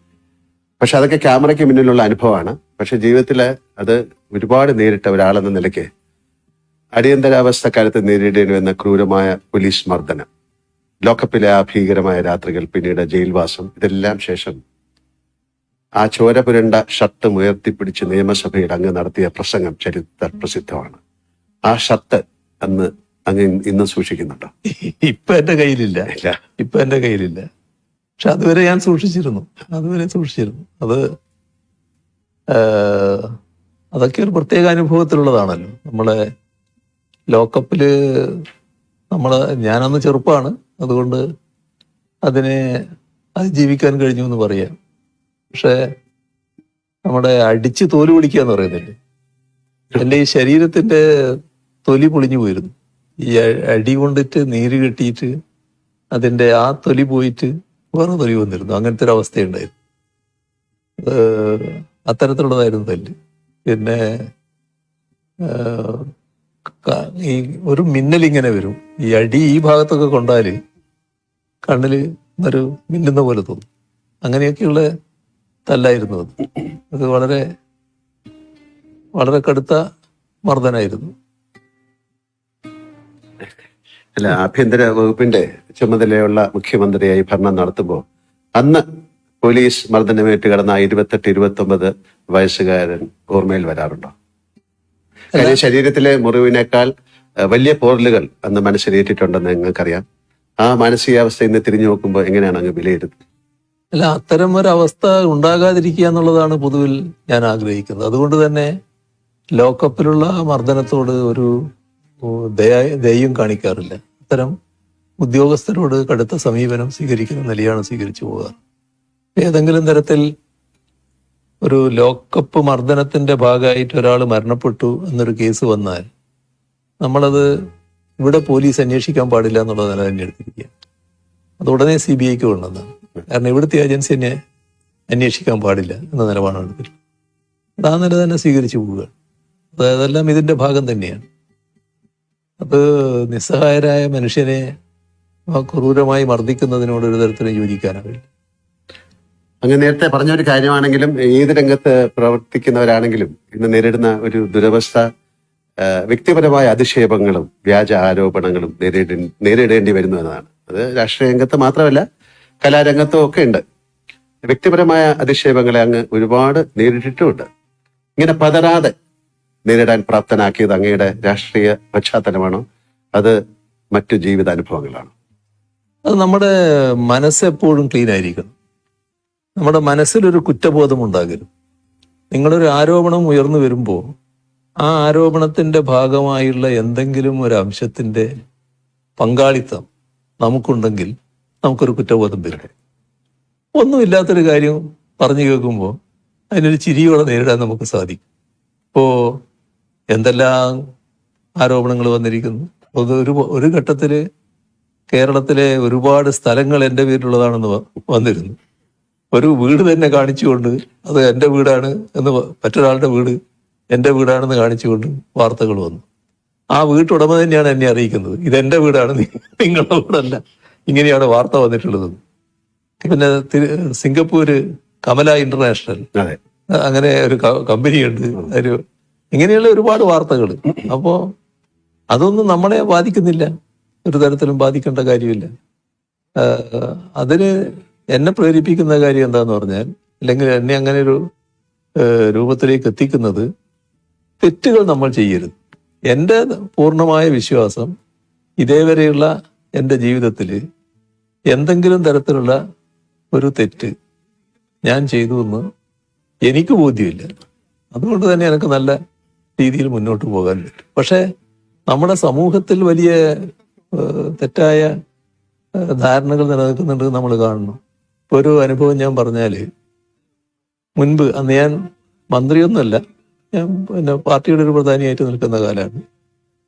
പക്ഷെ അതൊക്കെ ക്യാമറയ്ക്ക് മുന്നിലുള്ള അനുഭവമാണ്. പക്ഷെ ജീവിതത്തില് അത് ഒരുപാട് നേരിട്ട ഒരാളെന്ന നിലയ്ക്ക് അടിയന്തരാവസ്ഥ കാലത്ത് നേരിടേണ്ടി വന്ന ക്രൂരമായ പോലീസ് മർദ്ദനം, ലോക്കപ്പിലെ ആ ഭീകരമായ രാത്രികൾ, പിന്നീട് ജയിൽവാസം, ഇതെല്ലാം ശേഷം ആ ചോര പുരണ്ട ഷർട്ട് ഉയർത്തിപ്പിടിച്ച് നിയമസഭയിൽ അങ്ങ് നടത്തിയ പ്രസംഗം ചരിത്ര പ്രസിദ്ധമാണ്. ആ ഷർട്ട് അന്ന് അങ്ങ് ഇന്ന് സൂക്ഷിക്കുന്നുണ്ടോ? ഇപ്പൊ എന്റെ കയ്യിലില്ല, ഇപ്പൊ എന്റെ കയ്യിലില്ല. പക്ഷെ അതുവരെ ഞാൻ സൂക്ഷിച്ചിരുന്നു. അത് അതൊക്കെ ഒരു പ്രത്യേക അനുഭവത്തിലുള്ളതാണല്ലോ. നമ്മളെ ലോക്കപ്പില് ഞാനന്ന് ചെറുപ്പമാണ്, അതുകൊണ്ട് അതിനെ അതിജീവിക്കാൻ കഴിഞ്ഞു എന്ന് പറയാം. പക്ഷെ നമ്മുടെ അടിച്ച് തോല് പൊളിക്കുക എന്ന് പറയുന്നില്ലേ, എൻ്റെ ഈ ശരീരത്തിന്റെ തൊലി പൊളിഞ്ഞു പോയിരുന്നു. ഈ അടി കൊണ്ടിട്ട് നീര് കെട്ടിയിട്ട് അതിന്റെ ആ തൊലി പോയിട്ട് വേറെ തൊലി വന്നിരുന്നു. അങ്ങനത്തെ ഒരു അവസ്ഥയുണ്ടായിരുന്നു. അത്തരത്തിലുള്ളതായിരുന്നു തല്ല്. പിന്നെ ഈ ഒരു മിന്നലിങ്ങനെ വരും. ഈ അടി ഈ ഭാഗത്തൊക്കെ കൊണ്ടാല് കണ്ണില് ഒരു മിന്നുന്ന പോലെ തോന്നും. അങ്ങനെയൊക്കെയുള്ള തല്ലായിരുന്നു അത്. അത് വളരെ വളരെ കടുത്ത മർദ്ദനായിരുന്നു. അല്ല, ആഭ്യന്തര വകുപ്പിന്റെ ചുമതലയുള്ള മുഖ്യമന്ത്രിയായി ഭരണം നടത്തുമ്പോൾ അന്ന് പോലീസ് മർദ്ദനമേറ്റ് കിടന്ന 28-29 വയസ്സുകാരൻ ഓർമ്മയിൽ വരാറുണ്ടോ? കാര്യം ശരീരത്തിലെ മുറിവിനേക്കാൾ വലിയ പോറലുകൾ അന്ന് മനസ്സിലേറ്റിട്ടുണ്ടെന്ന് നിങ്ങൾക്കറിയാം. ആ മാനസികാവസ്ഥ ഇന്ന് തിരിഞ്ഞു നോക്കുമ്പോൾ എങ്ങനെയാണ് അങ്ങ് വിലയിരുത്തുന്നത്? അല്ല, അത്തരം ഒരവസ്ഥ ഉണ്ടാകാതിരിക്കുക എന്നുള്ളതാണ് പൊതുവിൽ ഞാൻ ആഗ്രഹിക്കുന്നത്. അതുകൊണ്ട് തന്നെ ലോക്കപ്പിലുള്ള മർദ്ദനത്തോട് ഒരു ദയയും കാണിക്കാറില്ല. അത്തരം ഉദ്യോഗസ്ഥരോട് കടുത്ത സമീപനം സ്വീകരിക്കുന്ന നിലയാണ് സ്വീകരിച്ചു പോകാറ്. ഏതെങ്കിലും തരത്തിൽ ഒരു ലോക്കപ്പ് മർദ്ദനത്തിന്റെ ഭാഗമായിട്ട് ഒരാൾ മരണപ്പെട്ടു എന്നൊരു കേസ് വന്നാൽ നമ്മളത് ഇവിടെ പോലീസ് അന്വേഷിക്കാൻ പാടില്ല എന്നുള്ള നില തന്നെ എടുത്തിരിക്കുക. അത് ഉടനെ CBIക്ക് കൊണ്ടുവന്നാണ്. കാരണം ഇവിടുത്തെ ഏജൻസി തന്നെ അന്വേഷിക്കാൻ പാടില്ല എന്ന നിലപാടാണ് എടുത്തിട്ടുള്ളത്. അത് ആ നില തന്നെ സ്വീകരിച്ചു പോവുക. അതെല്ലാം ഇതിന്റെ ഭാഗം തന്നെയാണ്. അത് നിസ്സഹായരായ മനുഷ്യനെ ക്രൂരമായി മർദ്ദിക്കുന്നതിനോട് ഒരു തരത്തിലും യോജിക്കാനാവില്ല. അങ്ങ് നേരത്തെ പറഞ്ഞ ഒരു കാര്യമാണെങ്കിലും ഏത് രംഗത്ത് പ്രവർത്തിക്കുന്നവരാണെങ്കിലും ഇന്ന് നേരിടുന്ന ഒരു ദുരവസ്ഥ വ്യക്തിപരമായ അധിക്ഷേപങ്ങളും വ്യാജ ആരോപണങ്ങളും നേരിടേണ്ടി വരുന്നു എന്നതാണ്. അത് രാഷ്ട്രീയ രംഗത്ത് മാത്രമല്ല, കലാരംഗത്തും ഒക്കെ ഉണ്ട്. വ്യക്തിപരമായ അധിക്ഷേപങ്ങളെ അങ്ങ് ഒരുപാട് നേരിട്ടിട്ടുമുണ്ട്. ഇങ്ങനെ പതരാതെ നേരിടാൻ പ്രാപ്തനാക്കിയത് അങ്ങയുടെ രാഷ്ട്രീയ പശ്ചാത്തലമാണോ, അത് മറ്റു ജീവിതാനുഭവങ്ങളാണോ? അത് നമ്മുടെ മനസ്സെപ്പോഴും ക്ലീൻ ആയിരിക്കണം. നമ്മുടെ മനസ്സിലൊരു കുറ്റബോധം ഉണ്ടാകരുത്. നിങ്ങളൊരു ആരോപണം ഉയർന്നു വരുമ്പോൾ ആ ആരോപണത്തിന്റെ ഭാഗമായുള്ള എന്തെങ്കിലും ഒരു അംശത്തിന്റെ പങ്കാളിത്തം നമുക്കുണ്ടെങ്കിൽ നമുക്കൊരു കുറ്റബോധം വരും. ഒന്നുമില്ലാത്തൊരു കാര്യം പറഞ്ഞു കേൾക്കുമ്പോൾ അതിനൊരു ചിരിയോടെ നേരിടാൻ നമുക്ക് സാധിക്കും. ഇപ്പോ എന്തെല്ലാം ആരോപണങ്ങൾ വന്നിരിക്കുന്നു. ഒരു ഘട്ടത്തില് കേരളത്തിലെ ഒരുപാട് സ്ഥലങ്ങൾ എൻ്റെ പേരിലുള്ളതാണെന്ന് വന്നിരുന്നു. ഒരു വീട് തന്നെ കാണിച്ചുകൊണ്ട് അത് എൻ്റെ വീടാണ് എന്ന്, മറ്റൊരാളുടെ വീട് എൻ്റെ വീടാണെന്ന് കാണിച്ചുകൊണ്ട് വാർത്തകൾ വന്നു. ആ വീട്ടുടമ തന്നെയാണ് എന്നെ അറിയിക്കുന്നത്, ഇതെന്റെ വീടാണ്, നിങ്ങളുടെ വീടല്ല. ഇങ്ങനെയാണ് വാർത്ത വന്നിട്ടുള്ളത്. പിന്നെ സിംഗപ്പൂര് കമല ഇന്റർനാഷണൽ, അങ്ങനെ ഒരു കമ്പനിയുണ്ട്. ഇങ്ങനെയുള്ള ഒരുപാട് വാർത്തകൾ. അപ്പോ അതൊന്നും നമ്മളെ ബാധിക്കുന്നില്ല, ഒരു തരത്തിലും ബാധിക്കേണ്ട കാര്യമില്ല. അതിന് എന്നെ പ്രേരിപ്പിക്കുന്ന കാര്യം എന്താന്ന് പറഞ്ഞാൽ, അല്ലെങ്കിൽ എന്നെ അങ്ങനെ ഒരു രൂപത്തിലേക്ക് എത്തിക്കുന്നത്, തെറ്റുകൾ നമ്മൾ ചെയ്യരുത്. എൻ്റെ പൂർണ്ണമായ വിശ്വാസം ഇതേവരെയുള്ള എൻ്റെ ജീവിതത്തിൽ എന്തെങ്കിലും തരത്തിലുള്ള ഒരു തെറ്റ് ഞാൻ ചെയ്തു എന്ന് എനിക്ക് ബോധ്യമില്ല. അതുകൊണ്ട് തന്നെ എനിക്ക് നല്ല രീതിയിൽ മുന്നോട്ട് പോകാൻ പറ്റും. പക്ഷേ നമ്മുടെ സമൂഹത്തിൽ വലിയ തെറ്റായ ധാരണകൾ നിലനിൽക്കുന്നുണ്ട് നമ്മൾ കാണണം. ഇപ്പോൾ ഒരു അനുഭവം ഞാൻ പറഞ്ഞാൽ, മുൻപ് അന്ന് ഞാൻ മന്ത്രിയൊന്നുമല്ല, ഞാൻ പിന്നെ പാർട്ടിയുടെ ഒരു പ്രധാനിയായിട്ട് നിൽക്കുന്ന കാലമാണ്.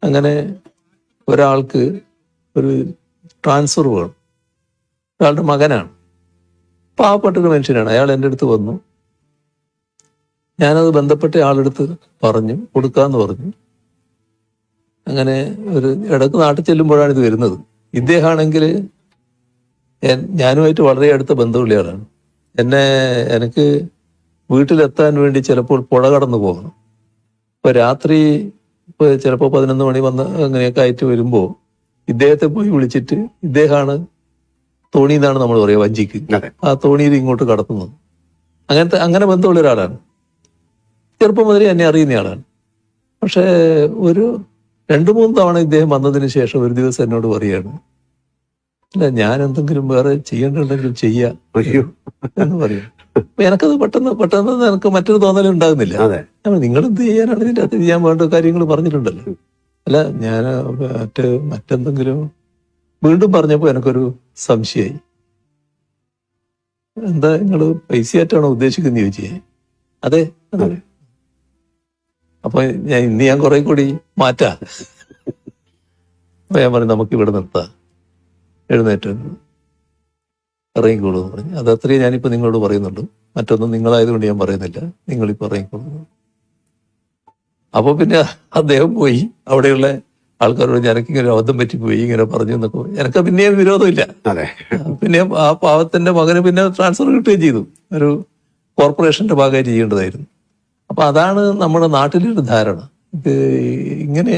അങ്ങനെ ഒരാൾക്ക് ഒരു ട്രാൻസ്ഫർ വേണം. ഒരാളുടെ മകനാണ്, പാവപ്പെട്ടൊരു മനുഷ്യനാണ്. അയാൾ എൻ്റെ അടുത്ത് വന്നു. ഞാനത് ബന്ധപ്പെട്ട ആളെടുത്ത് പറഞ്ഞു, കൊടുക്കാമെന്ന് പറഞ്ഞു. അങ്ങനെ ഒരു ഇടക്ക് നാട്ടിൽ ചെല്ലുമ്പോഴാണ് ഇത് വരുന്നത്. ഇദ്ദേഹമാണെങ്കിൽ ഞാനുമായിട്ട് വളരെ അടുത്ത ബന്ധമുള്ള ആളാണ്. എനിക്ക് വീട്ടിലെത്താൻ വേണ്ടി ചിലപ്പോൾ പുഴ കടന്നു പോകണം. ഇപ്പോൾ രാത്രി ചിലപ്പോൾ 11 മണി വന്ന് അങ്ങനെയൊക്കെ ആയിട്ട് വരുമ്പോൾ ഇദ്ദേഹത്തെ പോയി വിളിച്ചിട്ട്, ഇദ്ദേഹമാണ് തോണി എന്നാണ് നമ്മൾ പറയുക, വഞ്ചിക്ക്, ആ തോണിയിൽ ഇങ്ങോട്ട് കടത്തുന്നത്. അങ്ങനെ ബന്ധമുള്ള ഒരാളാണ്. ചെറുപ്പം മുതലേ എന്നെ അറിയുന്നയാളാണ്. പക്ഷേ ഒരു 2-3 തവണ ഇദ്ദേഹം വന്നതിന് ശേഷം ഒരു ദിവസം എന്നോട് പറയാണ്, അല്ല ഞാൻ എന്തെങ്കിലും വേറെ ചെയ്യേണ്ടതുണ്ടെങ്കിൽ ചെയ്യാം എന്ന് പറയും. അപ്പൊ എനിക്കത് പെട്ടെന്ന് എനിക്ക് മറ്റൊരു തോന്നലും ഉണ്ടാകുന്നില്ല. നിങ്ങൾ എന്ത് ചെയ്യാനാണ് ഇതിൻ്റെ അകത്ത് ചെയ്യാൻ വേണ്ട കാര്യങ്ങൾ പറഞ്ഞിട്ടുണ്ടല്ലോ. അല്ല ഞാൻ മറ്റെന്തെങ്കിലും വീണ്ടും പറഞ്ഞപ്പോൾ എനിക്കൊരു സംശയമായി. എന്താ നിങ്ങൾ പൈസയായിട്ടാണോ ഉദ്ദേശിക്കുന്നത് ചോദിച്ചേ? അതെ. അപ്പൊ ഞാൻ കുറെ കൂടി മാറ്റാ. അപ്പൊ ഞാൻ പറഞ്ഞു, നമുക്ക് ഇവിടെ നിർത്താം, എഴുന്നേറ്റ് ഇറങ്ങിക്കോളൂ എന്ന് പറഞ്ഞു. അത് അത്രയും ഞാനിപ്പോൾ നിങ്ങളോട് പറയുന്നുണ്ട്. മറ്റൊന്നും നിങ്ങളായതുകൊണ്ട് ഞാൻ പറയുന്നില്ല, നിങ്ങളിപ്പോൾ ഇറങ്ങിക്കോളൂ. അപ്പൊ പിന്നെ അദ്ദേഹം പോയി അവിടെയുള്ള ആൾക്കാരോട് എനിക്കിങ്ങനെ അബദ്ധം പറ്റിപ്പോയി ഇങ്ങനെ പറഞ്ഞു എന്നൊക്കെ. എനിക്ക് പിന്നെയും വിരോധമില്ല. പിന്നെ ആ പാവത്തിന്റെ മകന് പിന്നെ ട്രാൻസ്ഫർ കിട്ടുകയും ചെയ്തു. ഒരു കോർപ്പറേഷന്റെ ഭാഗമായി ചെയ്യേണ്ടതായിരുന്നു. അപ്പൊ അതാണ് നമ്മുടെ നാട്ടിലൊരു ധാരണ. ഇത് ഇങ്ങനെ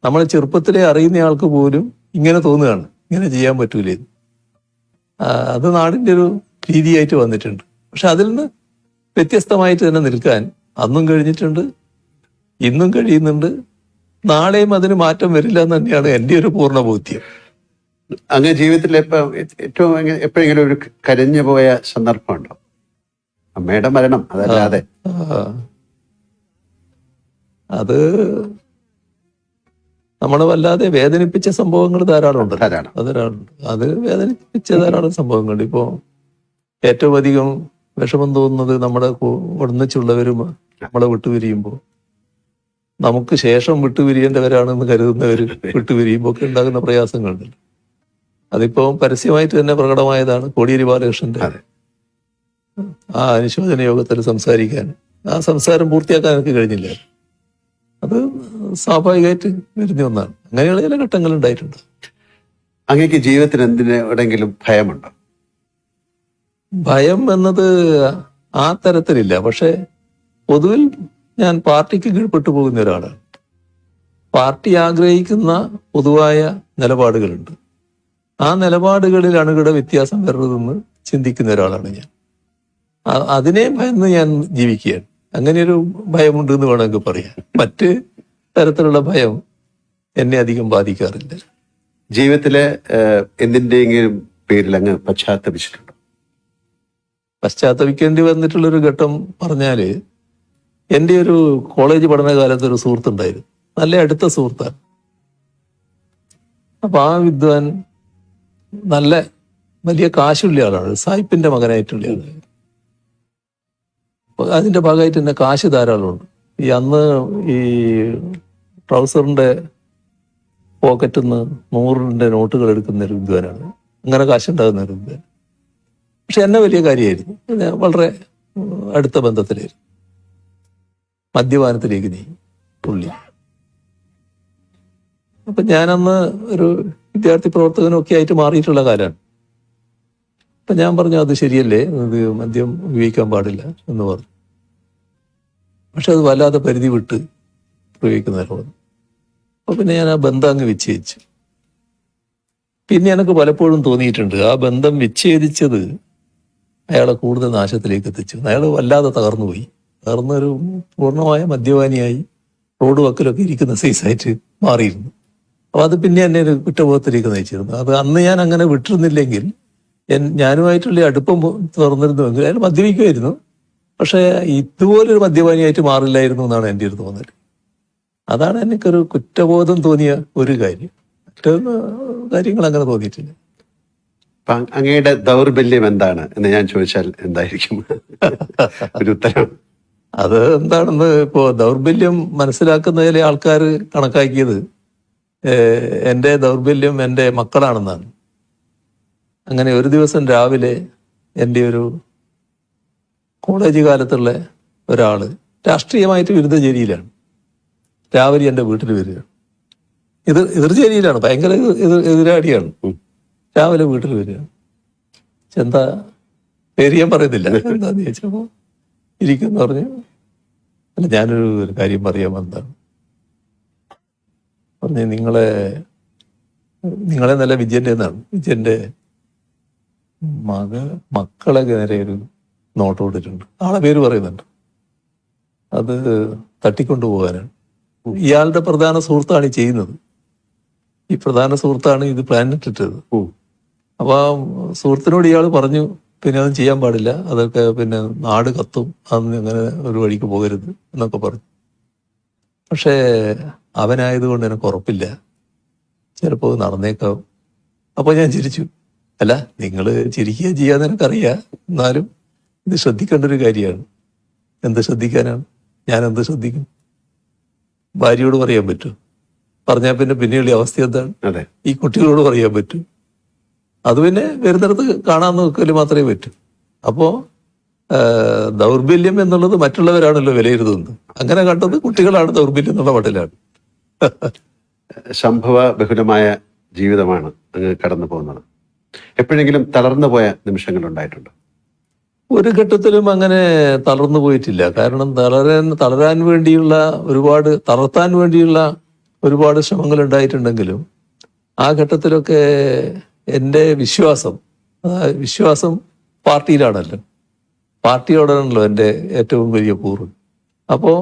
നമ്മളെ ചെറുപ്പത്തിലെ അറിയുന്ന ആൾക്ക് പോലും ഇങ്ങനെ തോന്നുകയാണ്, ഇങ്ങനെ ചെയ്യാൻ പറ്റൂലേ. അത് നാടിൻ്റെ ഒരു രീതിയായിട്ട് വന്നിട്ടുണ്ട്. പക്ഷെ അതിൽ നിന്ന് വ്യത്യസ്തമായിട്ട് തന്നെ നിൽക്കാൻ അന്നും കഴിഞ്ഞിട്ടുണ്ട്, ഇന്നും കഴിയുന്നുണ്ട്, നാളെയും അതിന് മാറ്റം വരില്ല എന്ന് തന്നെയാണ് എൻ്റെ ഒരു പൂർണ്ണ ബോധ്യം. അങ്ങനെ ജീവിതത്തിൽ ഏറ്റവും എപ്പോഴെങ്കിലും ഒരു കരഞ്ഞു പോയ സന്ദർഭമുണ്ടോ? അമ്മയുടെ മരണം അതല്ലാതെ? അത് നമ്മളെ വല്ലാതെ വേദനിപ്പിച്ച സംഭവങ്ങൾ ധാരാളമുണ്ട്. അത് വേദനിപ്പിച്ച ധാരാളം സംഭവങ്ങളുണ്ട്. ഇപ്പോ ഏറ്റവും അധികം വിഷമം തോന്നുന്നത് നമ്മുടെ ഒന്നിച്ചുള്ളവരും നമ്മളെ വിട്ടുപിരിയുമ്പോൾ, നമുക്ക് ശേഷം വിട്ടുപിരിയേണ്ടവരാണെന്ന് കരുതുന്നവർ വിട്ടുപിരിയുമ്പോൾ ഒക്കെ ഉണ്ടാകുന്ന പ്രയാസങ്ങളുണ്ട്. അതിപ്പോ പരസ്യമായിട്ട് തന്നെ പ്രകടമായതാണ്. കോടിയേരി ബാലകൃഷ്ണന്റെ ആ അനുശോചന യോഗത്തിൽ സംസാരിക്കാൻ, ആ സംസാരം പൂർത്തിയാക്കാൻ എനിക്ക് കഴിഞ്ഞില്ല. അത് സ്വാഭാവികമായിട്ട് വരുന്ന ഒന്നാണ്. അങ്ങനെയുള്ള ചില ഘട്ടങ്ങൾ ഉണ്ടായിട്ടുണ്ട്. അങ്ങേക്ക് ജീവിതത്തിൽ എന്തിനെങ്കിലും ഭയമുണ്ടോ? ഭയം എന്നത് ആ തരത്തിലില്ല. പക്ഷെ പൊതുവിൽ ഞാൻ പാർട്ടിക്ക് കീഴ്പ്പെട്ടു പോകുന്ന ഒരാളാണ്. പാർട്ടി ആഗ്രഹിക്കുന്ന പൊതുവായ നിലപാടുകളുണ്ട്. ആ നിലപാടുകളിൽ അണുകിട വ്യത്യാസം വരരുതെന്ന് ചിന്തിക്കുന്ന ഒരാളാണ് ഞാൻ. അതിനെ ഭയന്ന് ഞാൻ ജീവിക്കുകയാണ്. അങ്ങനെയൊരു ഭയമുണ്ട് എന്ന് വേണമെങ്കിൽ പറയാം. മറ്റ് തരത്തിലുള്ള ഭയം എന്നെ അധികം ബാധിക്കാറില്ല. ജീവിതത്തിലെ എന്തിന്റെയെങ്കിലും പേരിൽ അങ്ങ് പശ്ചാത്തപിച്ചിട്ടുണ്ടോ? പശ്ചാത്തപിക്കേണ്ടി വന്നിട്ടുള്ളൊരു ഘട്ടം പറഞ്ഞാല്, എൻ്റെ ഒരു കോളേജ് പഠനകാലത്ത് ഒരു സുഹൃത്തുണ്ടായിരുന്നു, നല്ല അടുത്ത സുഹൃത്താണ്. അപ്പൊ ആ വിദ്വാൻ നല്ല വലിയ കാശുള്ള ആളാണ്, സായിപ്പിന്റെ മകനായിട്ടുള്ള ആളാണ്. അതിന്റെ ഭാഗമായിട്ട് തന്നെ കാശ് ധാരാളമുണ്ട്. അന്ന് ഈ ട്രൗസറിന്റെ പോക്കറ്റിൽ നിന്ന് 100 നോട്ടുകൾ എടുക്കുന്ന ഒരു വിദ്വാനാണ്. അങ്ങനെ കാശുണ്ടാകുന്ന ഒരു വിദ്വാൻ. പക്ഷെ എന്നെ വലിയ കാര്യമായിരുന്നു, വളരെ അടുത്ത ബന്ധത്തിലായിരുന്നു. മദ്യപാനത്തിലേക്ക് നീങ്ങി പുള്ളി. അപ്പൊ ഞാനന്ന് ഒരു വിദ്യാർത്ഥി പ്രവർത്തകനും ഒക്കെ ആയിട്ട് മാറിയിട്ടുള്ള കാലമാണ്. അപ്പൊ ഞാൻ പറഞ്ഞു, അത് ശരിയല്ലേ, ഇത് മദ്യം ഉപയോഗിക്കാൻ പാടില്ല എന്ന് പറഞ്ഞു. പക്ഷെ അത് വല്ലാതെ പരിധി വിട്ട് പ്രയോഗിക്കുന്നവരാണ്. അപ്പൊ പിന്നെ ഞാൻ ആ ബന്ധം അങ്ങ് വിച്ഛേദിച്ചു. പിന്നെ എനിക്ക് പലപ്പോഴും തോന്നിയിട്ടുണ്ട്, ആ ബന്ധം വിച്ഛേദിച്ചത് അയാളെ കൂടുതൽ നാശത്തിലേക്ക് എത്തിച്ചു. അയാൾ വല്ലാതെ തകർന്നുപോയി. തകർന്നൊരു പൂർണ്ണമായ മദ്യപാനിയായി റോഡ് വക്കിലൊക്കെ ഇരിക്കുന്ന സൈസായിട്ട് മാറിയിരുന്നു. അപ്പൊ അത് പിന്നെ എന്നെ ഒരു കുറ്റബോധത്തിലേക്ക് നയിച്ചിരുന്നു. അത് അന്ന് ഞാൻ അങ്ങനെ വിട്ടിരുന്നില്ലെങ്കിൽ ഞാനുമായിട്ടുള്ള അടുപ്പം തുറന്നിരുന്നുവെങ്കിൽ അയാൾ മദ്യപിക്കുമായിരുന്നു. പക്ഷെ ഇതുപോലൊരു മദ്യപാനിയായിട്ട് മാറില്ലായിരുന്നു എന്നാണ് എൻ്റെ ഒരു തോന്നൽ. അതാണ് എനിക്കൊരു കുറ്റബോധം തോന്നിയ ഒരു കാര്യം. മറ്റൊന്ന് കാര്യങ്ങൾ അങ്ങനെ തോന്നിയിട്ടില്ല. അപ്പൊ അങ്ങയുടെ ദൗർബല്യം എന്താണ് എന്ന് ഞാൻ ചോദിച്ചാൽ എന്തായിരിക്കും ഒരു ഉത്തരം? അത് എന്താണെന്ന് ഇപ്പോ ദൗർബല്യം മനസ്സിലാക്കുന്ന ചില ആൾക്കാർ കണക്കാക്കിയത് എൻ്റെ ദൗർബല്യം എൻ്റെ മക്കളാണെന്നാണ്. അങ്ങനെ ഒരു ദിവസം രാവിലെ എൻ്റെ ഒരു കോളേജ് കാലത്തുള്ള ഒരാള് രാഷ്ട്രീയമായിട്ട് വിരുദ്ധചേരിയിലാണ്. രാവിലെ എൻ്റെ വീട്ടിൽ വരികയാണ്. എതിർചേരിയിലാണ്, ഭയങ്കര എതിരാടിയാണ്. രാവിലെ വീട്ടിൽ വരികയാണ്. എന്താ പേര് ഞാൻ പറയുന്നില്ല, എന്താന്ന് ചോദിച്ചപ്പോ ഇരിക്കുന്നു പറഞ്ഞു. അല്ല, ഞാനൊരു കാര്യം പറയാൻ വന്നതാണ്. പറഞ്ഞു നിങ്ങളെ നല്ല വിജയന്റെ എന്നാണ്. വിജയന്റെ മക്കളെ നേരെ ഒരു നോട്ട് കൊടുത്തിട്ടുണ്ട്. ആളെ പേര് പറയുന്നുണ്ട്. അത് തട്ടിക്കൊണ്ടുപോകാനാണ്. ഇയാളുടെ പ്രധാന സുഹൃത്താണ് ഈ ചെയ്യുന്നത്. ഈ പ്രധാന സുഹൃത്താണ് ഇത് പ്ലാൻ ഇട്ടിട്ടത്. അപ്പൊ ആ സുഹൃത്തിനോട് ഇയാൾ പറഞ്ഞു, പിന്നെ അതും ചെയ്യാൻ പാടില്ല, അതൊക്കെ പിന്നെ നാട് കത്തും, അന്ന് അങ്ങനെ ഒരു വഴിക്ക് പോകരുത് എന്നൊക്കെ പറഞ്ഞു. പക്ഷേ അവനായതുകൊണ്ട് എനിക്ക് ഉറപ്പില്ല, ചിലപ്പോൾ നടന്നേക്കാം. അപ്പൊ ഞാൻ ചിരിച്ചു. അല്ല, നിങ്ങൾ ചിരിക്കുക ചെയ്യാന്ന് എനിക്കറിയാം, എന്നാലും ഇത് ശ്രദ്ധിക്കേണ്ട ഒരു കാര്യമാണ്. എന്ത് ശ്രദ്ധിക്കാനാണ്? ഞാൻ എന്ത് ശ്രദ്ധിക്കും? ഭാര്യയോട് പറയാൻ പറ്റും? പറഞ്ഞാൽ പിന്നെ പിന്നെയുള്ള അവസ്ഥ എന്താണ്? അതെ, ഈ കുട്ടികളോട് പറയാൻ പറ്റും? അത് പിന്നെ വരുന്നിടത്ത് കാണാൻ നോക്കല് മാത്രമേ പറ്റൂ. അപ്പോ ദൗർബല്യം എന്നുള്ളത് മറ്റുള്ളവരാണല്ലോ വിലയിരുത്തുന്നത്. അങ്ങനെ കണ്ടത് കുട്ടികളാണ് ദൗർബല്യം എന്നുള്ള മട്ടിലാണ്. സംഭവ ബഹുലമായ ജീവിതമാണ് അങ്ങ് കടന്നു പോകുന്നത്. എപ്പോഴെങ്കിലും തളർന്നു പോയ നിമിഷങ്ങൾ ഉണ്ടായിട്ടുണ്ടോ? ഒരു ഘട്ടത്തിലും അങ്ങനെ തളർന്നു പോയിട്ടില്ല. കാരണം തളരാൻ വേണ്ടിയുള്ള തളർത്താൻ വേണ്ടിയുള്ള ഒരുപാട് ശ്രമങ്ങൾ ഉണ്ടായിട്ടുണ്ടെങ്കിലും ആ ഘട്ടത്തിലൊക്കെ എൻ്റെ വിശ്വാസം പാർട്ടിയിലാണല്ലോ. പാർട്ടിയോടാണല്ലോ എൻ്റെ ഏറ്റവും വലിയ കൂറ്. അപ്പോൾ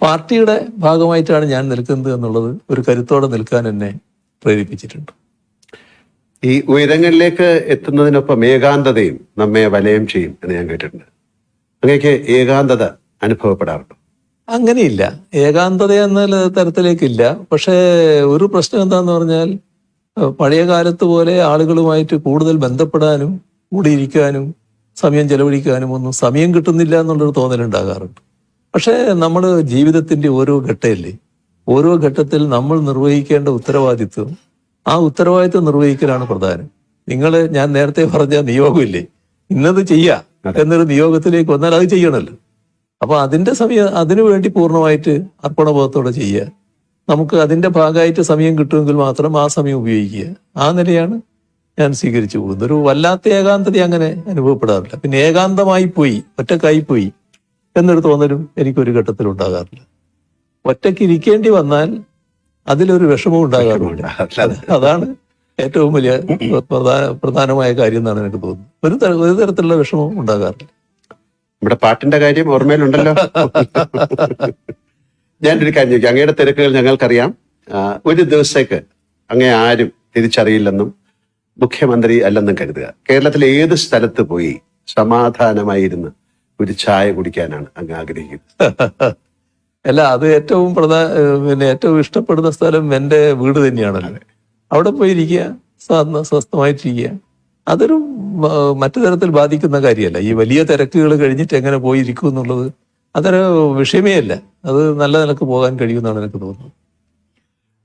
പാർട്ടിയുടെ ഭാഗമായിട്ടാണ് ഞാൻ നിൽക്കുന്നത് എന്നുള്ളത് ഒരു കരുത്തോടെ നിൽക്കാൻ എന്നെ പ്രേരിപ്പിച്ചിട്ടുണ്ട്. ഈ ഉയരങ്ങളിലേക്ക് എത്തുന്നതിനൊപ്പം ഏകാന്തതയും നമ്മെ വലയം ചെയ്യും എന്ന് ഞാൻ കേട്ടിട്ടുണ്ട്. അങ്ങനെയൊക്കെ ഏകാന്തത അനുഭവപ്പെടാറുണ്ട്? അങ്ങനെയില്ല, ഏകാന്തത എന്ന തരത്തിലേക്കില്ല. പക്ഷേ ഒരു പ്രശ്നം എന്താന്ന് പറഞ്ഞാൽ, പഴയ കാലത്ത് പോലെ ആളുകളുമായിട്ട് കൂടുതൽ ബന്ധപ്പെടാനും കൂടിയിരിക്കാനും സമയം ചെലവഴിക്കാനും ഒന്നും സമയം കിട്ടുന്നില്ല എന്നുള്ളൊരു തോന്നലുണ്ടാകാറുണ്ട്. പക്ഷേ നമ്മൾ ജീവിതത്തിന്റെ ഓരോ ഘട്ടമില്ലേ, ഓരോ ഘട്ടത്തിൽ നമ്മൾ നിർവഹിക്കേണ്ട ഉത്തരവാദിത്വം, ആ ഉത്തരവാദിത്വം നിർവഹിക്കലാണ് പ്രധാനം. ഞാൻ നേരത്തെ പറഞ്ഞ നിയോഗമില്ലേ, ഇന്നത് ചെയ്യാ എന്നൊരു നിയോഗത്തിലേക്ക് വന്നാൽ അത് ചെയ്യണമല്ലോ. അപ്പൊ അതിനു വേണ്ടി പൂർണ്ണമായിട്ട് അർപ്പണബോധത്തോടെ ചെയ്യുക. നമുക്ക് അതിന്റെ ഭാഗമായിട്ട് സമയം കിട്ടുമെങ്കിൽ മാത്രം ആ സമയം ഉപയോഗിക്കുക. ആ നിലയാണ് ഞാൻ സ്വീകരിച്ചു പോകുന്നത്. ഒരു വല്ലാത്ത ഏകാന്തത അങ്ങനെ അനുഭവപ്പെടാറില്ല. പിന്നെ ഏകാന്തമായി പോയി, ഒറ്റക്കായി പോയി എന്നൊരു തോന്നലും എനിക്കൊരു ഘട്ടത്തിൽ ഉണ്ടാകാറില്ല. ഒറ്റയ്ക്ക് ഇരിക്കേണ്ടി വന്നാൽ അതിലൊരു വിഷമം ഉണ്ടാകാറുണ്ട്. അതാണ് ഏറ്റവും വലിയ പ്രധാനമായ കാര്യം എന്നാണ് എനിക്ക് തോന്നുന്നത്. ഒരു തരത്തിലുള്ള വിഷമവും ഉണ്ടാകാറില്ല. നമ്മുടെ പാട്ടിന്റെ കാര്യം ഓർമ്മയിലുണ്ടല്ലോ. ഞാനൊരു കാര്യം ചോദിക്കാം. അങ്ങയുടെ തിരക്കുകൾ ഞങ്ങൾക്കറിയാം. ഒരു ദിവസത്തേക്ക് അങ്ങേ ആരും തിരിച്ചറിയില്ലെന്നും മുഖ്യമന്ത്രി അല്ലെന്നും കരുതുക. കേരളത്തിലെ ഏത് സ്ഥലത്ത് പോയി സമാധാനമായിരുന്ന് ഒരു ചായ കുടിക്കാനാണ് അങ്ങ് ആഗ്രഹിക്കുന്നത്? അല്ല, അത് ഏറ്റവും ഏറ്റവും ഇഷ്ടപ്പെടുന്ന സ്ഥലം എൻ്റെ വീട് തന്നെയാണല്ലോ. അവിടെ പോയിരിക്കുക, സ്വസ്ഥമായിട്ടിരിക്കുക. അതൊരു മറ്റു തരത്തിൽ ബാധിക്കുന്ന കാര്യമല്ല. ഈ വലിയ തിരക്കുകൾ കഴിഞ്ഞിട്ട് എങ്ങനെ പോയിരിക്കും എന്നുള്ളത് അതൊരു വിഷയമേ അല്ല. അത് നല്ല നിലക്ക് പോകാൻ കഴിയുമെന്നാണ് എനിക്ക് തോന്നുന്നത്.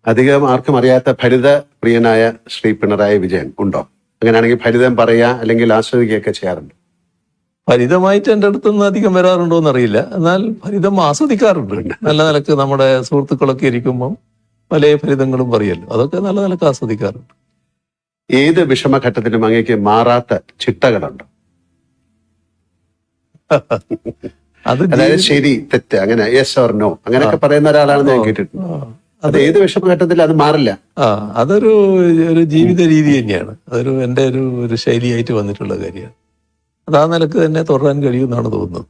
അധികം ആർക്കും അറിയാത്ത ഭരിത പ്രിയനായ ശ്രീ പിണറായി വിജയൻ ഉണ്ടോ? അങ്ങനെയാണെങ്കിൽ ഭരിതം പറയാ അല്ലെങ്കിൽ ആസ്വദിക്കുകയൊക്കെ ചെയ്യാറുണ്ട്? ഫലിതമായിട്ട് എൻ്റെ അടുത്തൊന്നും അധികം വരാറുണ്ടോ എന്നറിയില്ല. എന്നാൽ ഫലിതം ആസ്വദിക്കാറുണ്ട്. നല്ല നിലക്ക് നമ്മുടെ സുഹൃത്തുക്കളൊക്കെ ഇരിക്കുമ്പം പല ഫലിതങ്ങളും പറയല്ലോ, അതൊക്കെ നല്ല നിലക്ക് ആസ്വദിക്കാറുണ്ട്. ഏത് വിഷമഘട്ടത്തിലും അങ്ങേക്ക് മാറാത്ത ചിട്ടകളുണ്ട്? അതായത് ശരി തെറ്റ് അങ്ങനെ യെസ് ഓർ നോ അങ്ങനെയൊക്കെ പറയുന്ന ഒരാളാണെന്ന് ഞാൻ കേട്ടിട്ടുണ്ട്. അത് ഏത് വിഷമഘട്ടത്തിൽ അത് മാറില്ല. അതൊരു ജീവിത രീതി തന്നെയാണ്. അതൊരു എൻ്റെ ഒരു ശൈലിയായിട്ട് വന്നിട്ടുള്ള കാര്യമാണ്. അത് ആ നിലക്ക് തന്നെ തുടരാൻ കഴിയുമെന്നാണ് തോന്നുന്നത്.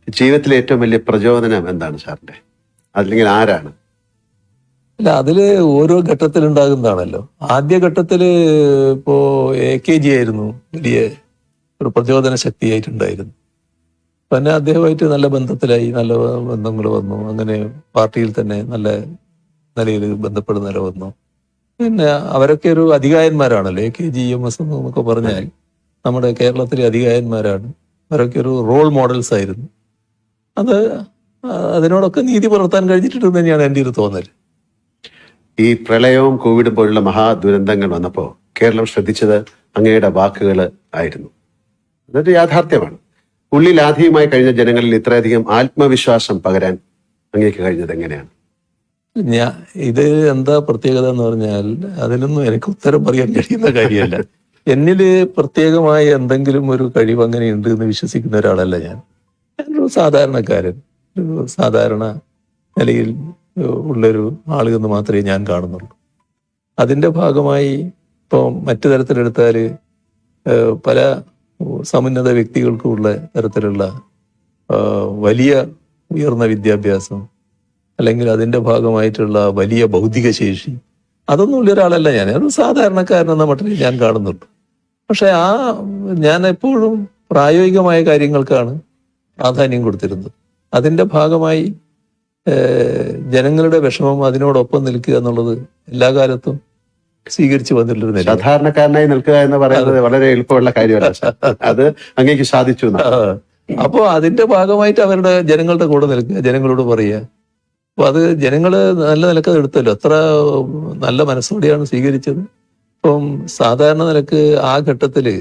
ജീവിതത്തിലെ ഏറ്റവും വലിയ പ്രചോദനം എന്താണ് സാറിന്റെ? അല്ലെങ്കിൽ ആരാണ്? അല്ല, അതില് ഓരോ ഘട്ടത്തിലുണ്ടാകുന്നതാണല്ലോ. ആദ്യ ഘട്ടത്തില് ഇപ്പോ AKG ആയിരുന്നു വലിയ ഒരു പ്രചോദന ശക്തിയായിട്ടുണ്ടായിരുന്നു. പിന്നെ അദ്ദേഹമായിട്ട് നല്ല ബന്ധത്തിലായി, നല്ല ബന്ധങ്ങൾ വന്നു. അങ്ങനെ പാർട്ടിയിൽ തന്നെ നല്ല നിലയിൽ ബന്ധപ്പെടുന്ന നില വന്നു. പിന്നെ അവരൊക്കെ ഒരു അധികായന്മാരാണല്ലോ. AKGEMS എന്നൊക്കെ പറഞ്ഞാൽ നമ്മുടെ കേരളത്തിലെ അധികായന്മാരാണ്. അവരൊക്കെ ഒരു റോൾ മോഡൽസ് ആയിരുന്നു. അത് അതിനോടൊക്കെ നീതി പുലർത്താൻ കഴിഞ്ഞിട്ടുണ്ടെന്ന് തന്നെയാണ് എൻ്റെ ഒരു തോന്നൽ. ഈ പ്രളയവും കോവിഡും പോലുള്ള മഹാദുരന്തങ്ങൾ വന്നപ്പോൾ കേരളം ശ്രദ്ധിച്ചത് അങ്ങയുടെ വാക്കുകൾ ആയിരുന്നു. അതൊരു യാഥാർത്ഥ്യമാണ്. ഉള്ളിൽ ആധിയുമായി കഴിഞ്ഞ ജനങ്ങളിൽ ഇത്രയധികം ആത്മവിശ്വാസം പകരാൻ അങ്ങേക്ക് കഴിഞ്ഞത് എങ്ങനെയാണ്? ഇത് എന്താ പ്രത്യേകത എന്ന് പറഞ്ഞാൽ അതിനൊന്നും എനിക്ക് ഉത്തരം പറയാൻ കഴിയുന്ന കാര്യമല്ല. എന്നില് പ്രത്യേകമായ എന്തെങ്കിലും ഒരു കഴിവ് അങ്ങനെ ഉണ്ട് എന്ന് വിശ്വസിക്കുന്ന ഒരാളല്ല ഞാൻ. ഞാനൊരു സാധാരണക്കാരൻ, ഒരു സാധാരണ നിലയിൽ ഉള്ളൊരു ആൾ എന്ന് മാത്രമേ ഞാൻ കാണുന്നുള്ളൂ. അതിൻ്റെ ഭാഗമായി ഇപ്പോൾ മറ്റു തരത്തിലെടുത്താൽ പല സമുന്നത വ്യക്തികൾക്കുമുള്ള തരത്തിലുള്ള വലിയ ഉയർന്ന വിദ്യാഭ്യാസം, അല്ലെങ്കിൽ അതിൻ്റെ ഭാഗമായിട്ടുള്ള വലിയ ഭൗതിക ശേഷി, അതൊന്നും ഉള്ള ഒരാളല്ല ഞാൻ. ഒരു സാധാരണക്കാരനെന്ന മട്ടിൽ ഞാൻ കാണുന്നുള്ളൂ. പക്ഷെ ഞാൻ എപ്പോഴും പ്രായോഗികമായ കാര്യങ്ങൾക്കാണ് പ്രാധാന്യം കൊടുത്തിരുന്നത്. അതിൻ്റെ ഭാഗമായി ജനങ്ങളുടെ വിഷമം അതിനോടൊപ്പം നിൽക്കുക എന്നുള്ളത് എല്ലാ കാലത്തും സ്വീകരിച്ചു വന്നിട്ടുള്ളൊരു നില. സാധാരണക്കാരനായി നിൽക്കുക എന്ന് പറയുന്നത് വളരെ എളുപ്പമുള്ള കാര്യമല്ല. അത് അങ്ങേക്ക് സാധിച്ചു. അപ്പോൾ അതിന്റെ ഭാഗമായിട്ട് അവരുടെ ജനങ്ങളുടെ കൂടെ നിൽക്കുക, ജനങ്ങളോട് പറയുക. അപ്പൊ അത് ജനങ്ങള് നല്ല നിലക്ക് അത് എടുത്തല്ലോ. അത്ര നല്ല മനസ്സോടെയാണ് സ്വീകരിച്ചത്. ഇപ്പം സാധാരണ നിലക്ക് ആ ഘട്ടത്തില്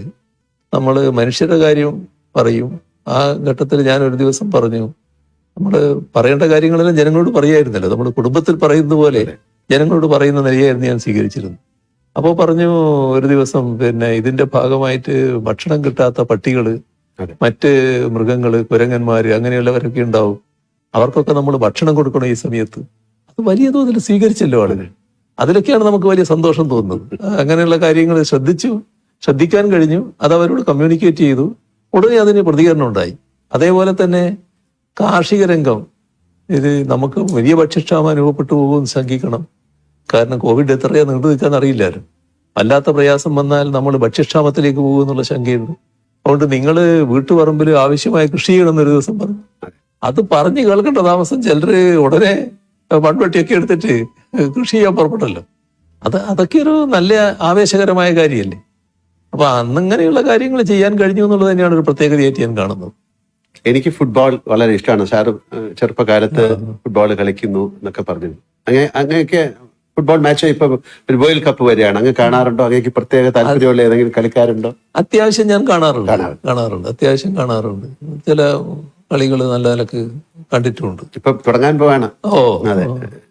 നമ്മൾ മനുഷ്യരുടെ കാര്യം പറയും. ആ ഘട്ടത്തിൽ ഞാൻ ഒരു ദിവസം പറഞ്ഞു, നമ്മൾ പറയേണ്ട കാര്യങ്ങളെല്ലാം ജനങ്ങളോട് പറയായിരുന്നല്ലോ. നമ്മൾ കുടുംബത്തിൽ പറയുന്നത് പോലെ ജനങ്ങളോട് പറയുന്ന നിലയായിരുന്നു ഞാൻ സ്വീകരിച്ചിരുന്നത്. അപ്പോൾ പറഞ്ഞു ഒരു ദിവസം, പിന്നെ ഇതിന്റെ ഭാഗമായിട്ട് ഭക്ഷണം കിട്ടാത്ത പട്ടികള്, മറ്റ് മൃഗങ്ങള്, കുരങ്ങന്മാര്, അങ്ങനെയുള്ളവരൊക്കെ ഉണ്ടാവും. അവർക്കൊക്കെ നമ്മൾ ഭക്ഷണം കൊടുക്കണം ഈ സമയത്ത്. അത് വലിയ തോതിൽ സ്വീകരിച്ചല്ലോ ആളുകൾ. അതിലൊക്കെയാണ് നമുക്ക് വലിയ സന്തോഷം തോന്നുന്നത്. അങ്ങനെയുള്ള കാര്യങ്ങൾ ശ്രദ്ധിക്കാൻ കഴിഞ്ഞു. അത് അവരോട് കമ്മ്യൂണിക്കേറ്റ് ചെയ്തു. ഉടനെ അതിന് പ്രതികരണം ഉണ്ടായി. അതേപോലെ തന്നെ കാർഷിക രംഗം, ഇത് നമുക്ക് വലിയ ഭക്ഷ്യക്ഷാമം അനുഭവപ്പെട്ടു പോകുമെന്ന് ശങ്കിക്കണം. കാരണം കോവിഡ് എത്രയാ നീണ്ടു നിൽക്കാൻ അറിയില്ലായിരുന്നു. വല്ലാത്ത പ്രയാസം വന്നാൽ നമ്മൾ ഭക്ഷ്യക്ഷാമത്തിലേക്ക് പോകുമെന്നുള്ള ശങ്കയുണ്ട്. അതുകൊണ്ട് നിങ്ങൾ വീട്ടുപറമ്പിൽ ആവശ്യമായ കൃഷി ചെയ്യണമെന്നൊരു ദിവസം പറഞ്ഞു. അത് പറഞ്ഞു കേൾക്കേണ്ട താമസം ചിലര് ഉടനെ മൺവെട്ടിയൊക്കെ എടുത്തിട്ട് കൃഷി ചെയ്യാൻ പുറപ്പെട്ടല്ലോ. അതൊക്കെ ഒരു നല്ല ആവേശകരമായ കാര്യമല്ലേ. അപ്പൊ അന്നിങ്ങനെയുള്ള കാര്യങ്ങൾ ചെയ്യാൻ കഴിഞ്ഞു എന്നുള്ളത് തന്നെയാണ് ഒരു പ്രത്യേകതയായിട്ട് ഞാൻ കാണുന്നത്. എനിക്ക് ഫുട്ബോൾ വളരെ ഇഷ്ടമാണ്. സാറ് ചെറുപ്പകാലത്ത് ഫുട്ബോൾ കളിക്കുന്നു എന്നൊക്കെ പറഞ്ഞു. അങ്ങനെയൊക്കെ ഫുട്ബോൾ മാച്ച് ഇപ്പൊ ഒരു വേൾഡ് കപ്പ് വരെയാണ്. അങ്ങ് കാണാറുണ്ടോ? അങ്ങേക്ക് പ്രത്യേക താല്പര്യമുള്ള ഏതെങ്കിലും കളിക്കാരുണ്ടോ? അത്യാവശ്യം ഞാൻ കാണാറുണ്ട്. അത്യാവശ്യം കാണാറുണ്ട്. ചില കളികൾ നല്ല നിലക്ക് കണ്ടിട്ടുണ്ട്. ഇപ്പൊ തുടങ്ങാൻ പോവാണ്. അതെ.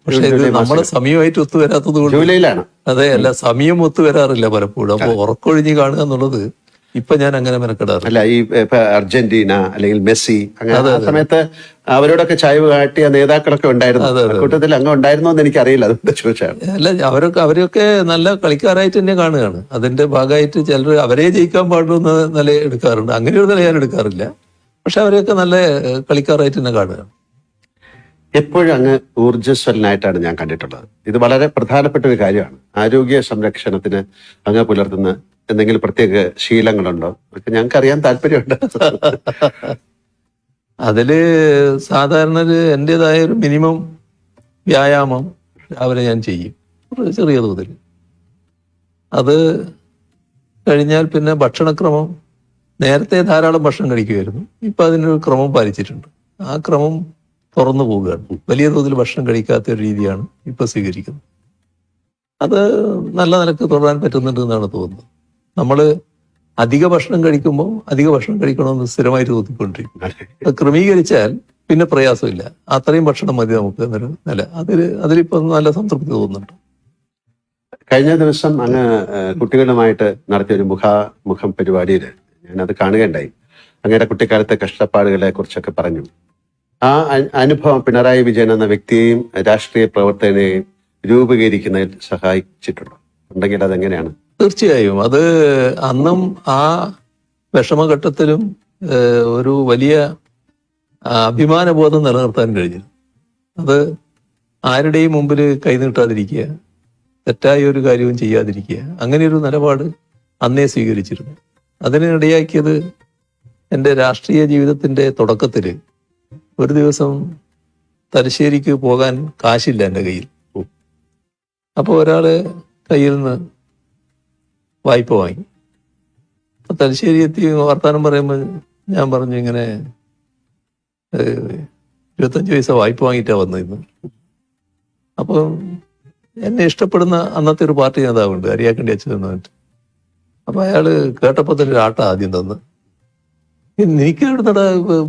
പക്ഷെ ഇത് നമ്മുടെ സമയമായിട്ട് ഒത്തുവരാത്തത് കൊണ്ട്. ജൂലൈയിലാണ്. അതെ, അല്ല, സമയം ഒത്തുവരാറില്ല പലപ്പോഴും. അപ്പൊ ഉറക്കൊഴിഞ്ഞ് കാണുക എന്നുള്ളത് ഇപ്പൊ ഞാൻ അങ്ങനെ മെനക്കെടാറില്ല. അല്ല, ഈ അർജന്റീന അല്ലെങ്കിൽ മെസ്സി, അങ്ങനെ ആ സമയത്ത് അവരോടൊക്കെ ചായ്വ് കാട്ടിയ നേതാക്കളൊക്കെ ഉണ്ടായിരുന്നു. കൂട്ടത്തിൽ അങ്ങ് ഉണ്ടായിരുന്നോ എന്ന് എനിക്കറിയില്ല, അതുകൊണ്ട് ചോദിച്ചാണ്. അല്ല, അവരൊക്കെ നല്ല കളിക്കാരായിട്ട് തന്നെ കാണുകയാണ്. അതിന്റെ ഭാഗമായിട്ട് ചിലർ അവരെ ജയിക്കാൻ പാടുന്ന നില എടുക്കാറുണ്ട്. അങ്ങനെ ഒരു നില ഞാൻ എടുക്കാറില്ല. പക്ഷെ അവരെയൊക്കെ നല്ല കളിക്കാരായിട്ട് തന്നെ കാണുകയാണ്. എപ്പോഴും അങ്ങ് ഊർജ്ജസ്വലനായിട്ടാണ് ഞാൻ കണ്ടിട്ടുള്ളത്. ഇത് വളരെ പ്രധാനപ്പെട്ട ഒരു കാര്യമാണ്. ആരോഗ്യ സംരക്ഷണത്തിന് അങ്ങ് പുലർത്തുന്ന എന്തെങ്കിലും പ്രത്യേക ശീലങ്ങളുണ്ടോ? ഞങ്ങൾക്ക് അറിയാൻ താല്പര്യമുണ്ട്. അതില് സാധാരണ എൻ്റെതായ ഒരു മിനിമം വ്യായാമം രാവിലെ ഞാൻ ചെയ്യും, ചെറിയ തോതിൽ. അത് കഴിഞ്ഞാൽ പിന്നെ ഭക്ഷണക്രമം, നേരത്തെ ധാരാളം ഭക്ഷണം കഴിക്കുമായിരുന്നു. ഇപ്പൊ അതിനൊരു ക്രമം പാലിച്ചിട്ടുണ്ട്. ആ ക്രമം തുറന്നു പോവുകയാണ്. വലിയ തോതിൽ ഭക്ഷണം കഴിക്കാത്ത ഒരു രീതിയാണ് ഇപ്പൊ സ്വീകരിക്കുന്നത്. അത് നല്ല നിലക്ക് തുടരാൻ പറ്റുന്നുണ്ട് എന്നാണ് തോന്നുന്നത്. നമ്മൾ അധിക ഭക്ഷണം കഴിക്കുമ്പോൾ അധിക ഭക്ഷണം കഴിക്കണമെന്ന് സ്ഥിരമായിട്ട് തോന്നിക്കൊണ്ടിരിക്കും. അത് ക്രമീകരിച്ചാൽ പിന്നെ പ്രയാസമില്ല. അത്രയും ഭക്ഷണം മതി നമുക്ക് എന്നൊരു നില. അതിലിപ്പോ നല്ല സംതൃപ്തി തോന്നുന്നുണ്ട്. കഴിഞ്ഞ ദിവസം അങ്ങ് കുട്ടികളുമായിട്ട് നടത്തിയ ഒരു മുഖം പരിപാടിയിൽ ഞാനത് കാണുകയുണ്ടായി. അങ്ങയുടെ കുട്ടിക്കാലത്തെ കഷ്ടപ്പാടുകളെ കുറിച്ചൊക്കെ പറഞ്ഞു. ആ അനുഭവം പിണറായി വിജയൻ എന്ന വ്യക്തിയെയും രാഷ്ട്രീയ പ്രവർത്തകനെയും രൂപീകരിക്കുന്നതിൽ സഹായിച്ചിട്ടുണ്ടോ? ഉണ്ടെങ്കിൽ അതെങ്ങനെയാണ്? തീർച്ചയായും. അത് അന്നും ആ വിഷമഘട്ടത്തിലും ഒരു വലിയ അഭിമാനബോധം നിലനിർത്താൻ കഴിഞ്ഞു. അത് ആരുടെയും മുമ്പിൽ കൈനീട്ടാതിരിക്കുക, തെറ്റായ ഒരു കാര്യവും ചെയ്യാതിരിക്കുക, അങ്ങനെയൊരു നിലപാട് അന്നേ സ്വീകരിച്ചിരുന്നു. അതിനിടയാക്കിയത് എൻ്റെ രാഷ്ട്രീയ ജീവിതത്തിൻ്റെ തുടക്കത്തിൽ ഒരു ദിവസം തലശ്ശേരിക്ക് പോകാൻ കാശില്ല എൻ്റെ കയ്യിൽ. അപ്പോൾ ഒരാൾ കയ്യിൽ നിന്ന് വായ്പ വാങ്ങി. അപ്പോൾ തലശ്ശേരി എത്തി വർത്താനം പറയുമ്പോൾ ഞാൻ പറഞ്ഞു, ഇങ്ങനെ 25 പൈസ വായ്പ വാങ്ങിയിട്ടാണ് വന്നിരുന്നു. അപ്പോൾ എന്നെ ഇഷ്ടപ്പെടുന്ന അന്നത്തെ ഒരു പാർട്ടി നേതാവുണ്ട്, അരിയാക്കണ്ടി അച്ഛൻ എന്ന് പറഞ്ഞിട്ട്. അപ്പൊ അയാള് കേട്ടപ്പോൾ തന്നെ ഒരു ആട്ട ആദ്യം തന്ന്, നിനക്ക് എവിടുന്നടാ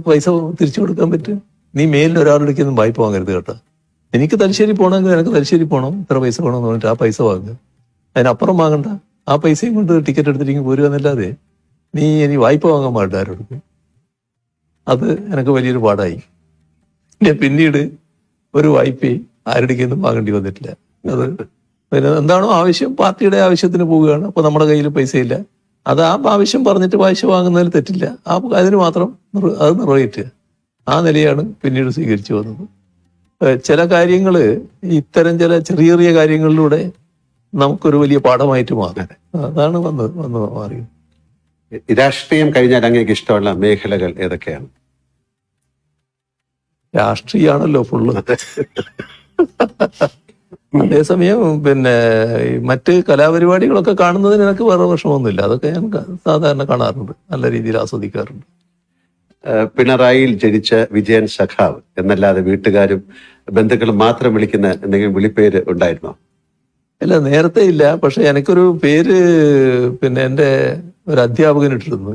പൈസ തിരിച്ചു കൊടുക്കാൻ പറ്റും? നീ മേലിൽ ഒരാളെടുക്കൊന്നും വായ്പ വാങ്ങരുത് കേട്ടോ. എനിക്ക് തലശ്ശേരി പോകണമെങ്കിൽ എനിക്ക് തലശ്ശേരി പോകണം, ഇത്ര പൈസ വേണമെന്ന് പറഞ്ഞിട്ട് ആ പൈസ വാങ്ങുക. അതിനപ്പുറം വാങ്ങണ്ട. ആ പൈസയും കൊണ്ട് ടിക്കറ്റ് എടുത്തിട്ട് പോരുക എന്നല്ലാതെ നീ ഇനി വായ്പ വാങ്ങാൻ പാടില്ല ആരോടും. അത് എനിക്ക് വലിയൊരു പാടായി. പിന്നീട് ഒരു വായ്പയും ആരുടെക്കൊന്നും വാങ്ങേണ്ടി വന്നിട്ടില്ല. അത് പിന്നെ എന്താണോ ആവശ്യം, പാർട്ടിയുടെ ആവശ്യത്തിന് പോവുകയാണ്. അപ്പൊ നമ്മുടെ കയ്യിൽ പൈസയില്ല, അത് ആ ആവശ്യം പറഞ്ഞിട്ട് പൈസ വാങ്ങുന്നതിൽ തെറ്റില്ല. അതിന് മാത്രം അത് നിറവേറ്റുക. ആ നിലയാണ് പിന്നീട് സ്വീകരിച്ചു വന്നത്. ചില കാര്യങ്ങൾ, ഇത്തരം ചില ചെറിയ ചെറിയ കാര്യങ്ങളിലൂടെ നമുക്കൊരു വലിയ പാഠമായിട്ട് മാറും. അതാണ് വന്ന് മാറിയത്. രാഷ്ട്രീയം കഴിഞ്ഞാൽ അങ്ങേക്ക് ഇഷ്ടമുള്ള മേഖലകൾ ഏതൊക്കെയാണ്? രാഷ്ട്രീയമാണല്ലോ ഫുള്ള്. അതേസമയം പിന്നെ മറ്റ് കലാപരിപാടികളൊക്കെ കാണുന്നതിന് എനിക്ക് വേറെ വിഷമമൊന്നുമില്ല. അതൊക്കെ ഞാൻ സാധാരണ കാണാറുണ്ട്, നല്ല രീതിയിൽ ആസ്വദിക്കാറുണ്ട്. പിണറായിയിൽ ജനിച്ച വിജയൻ സഖാവ് എന്നല്ലാതെ വീട്ടുകാരും ബന്ധുക്കളും മാത്രം വിളിക്കുന്ന എന്തെങ്കിലും വിളിപ്പേര് ഉണ്ടായിരുന്നോ? അല്ല, നേരത്തെ ഇല്ല. പക്ഷെ എനിക്കൊരു പേര് പിന്നെ എൻ്റെ ഒരു അധ്യാപകൻ ഇട്ടിരുന്നു.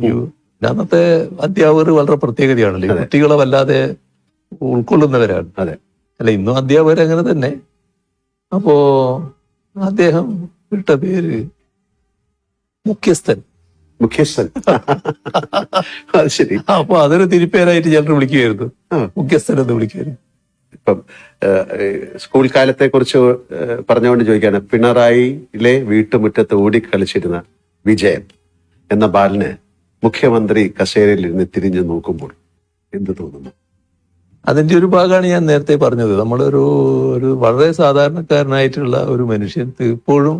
അന്നത്തെ അധ്യാപകർ വളരെ പ്രത്യേകതയാണല്ലോ, കുട്ടികളെ വല്ലാതെ ഉൾക്കൊള്ളുന്നവരാണ്. അതെ, അല്ല ഇന്നും അധ്യാപകർ അങ്ങനെ തന്നെ. അപ്പോ അദ്ദേഹം ഇട്ട പേര് മുഖ്യസ്ഥൻ. അത് ശരി. അപ്പൊ അതൊരു തിരിപ്പേരായിട്ട് ചിലർ വിളിക്കുകയായിരുന്നു, മുഖ്യസ്ഥൻ എന്ന് വിളിക്കുമായിരുന്നു. ഇപ്പം സ്കൂൾ കാലത്തെ കുറിച്ച് പറഞ്ഞുകൊണ്ട് ചോദിക്കാണ്, പിണറായിയിലെ വീട്ടുമുറ്റത്ത് ഓടിക്കളിച്ചിരുന്ന വിജയൻ എന്ന ബാലന് മുഖ്യമന്ത്രി കസേരയിൽ ഇരുന്ന് തിരിഞ്ഞു നോക്കുമ്പോൾ എന്ത് തോന്നുന്നു? അതിന്റെ ഒരു ഭാഗമാണ് ഞാൻ നേരത്തെ പറഞ്ഞത്. നമ്മളൊരു വളരെ സാധാരണക്കാരനായിട്ടുള്ള ഒരു മനുഷ്യൻ, ഇപ്പോഴും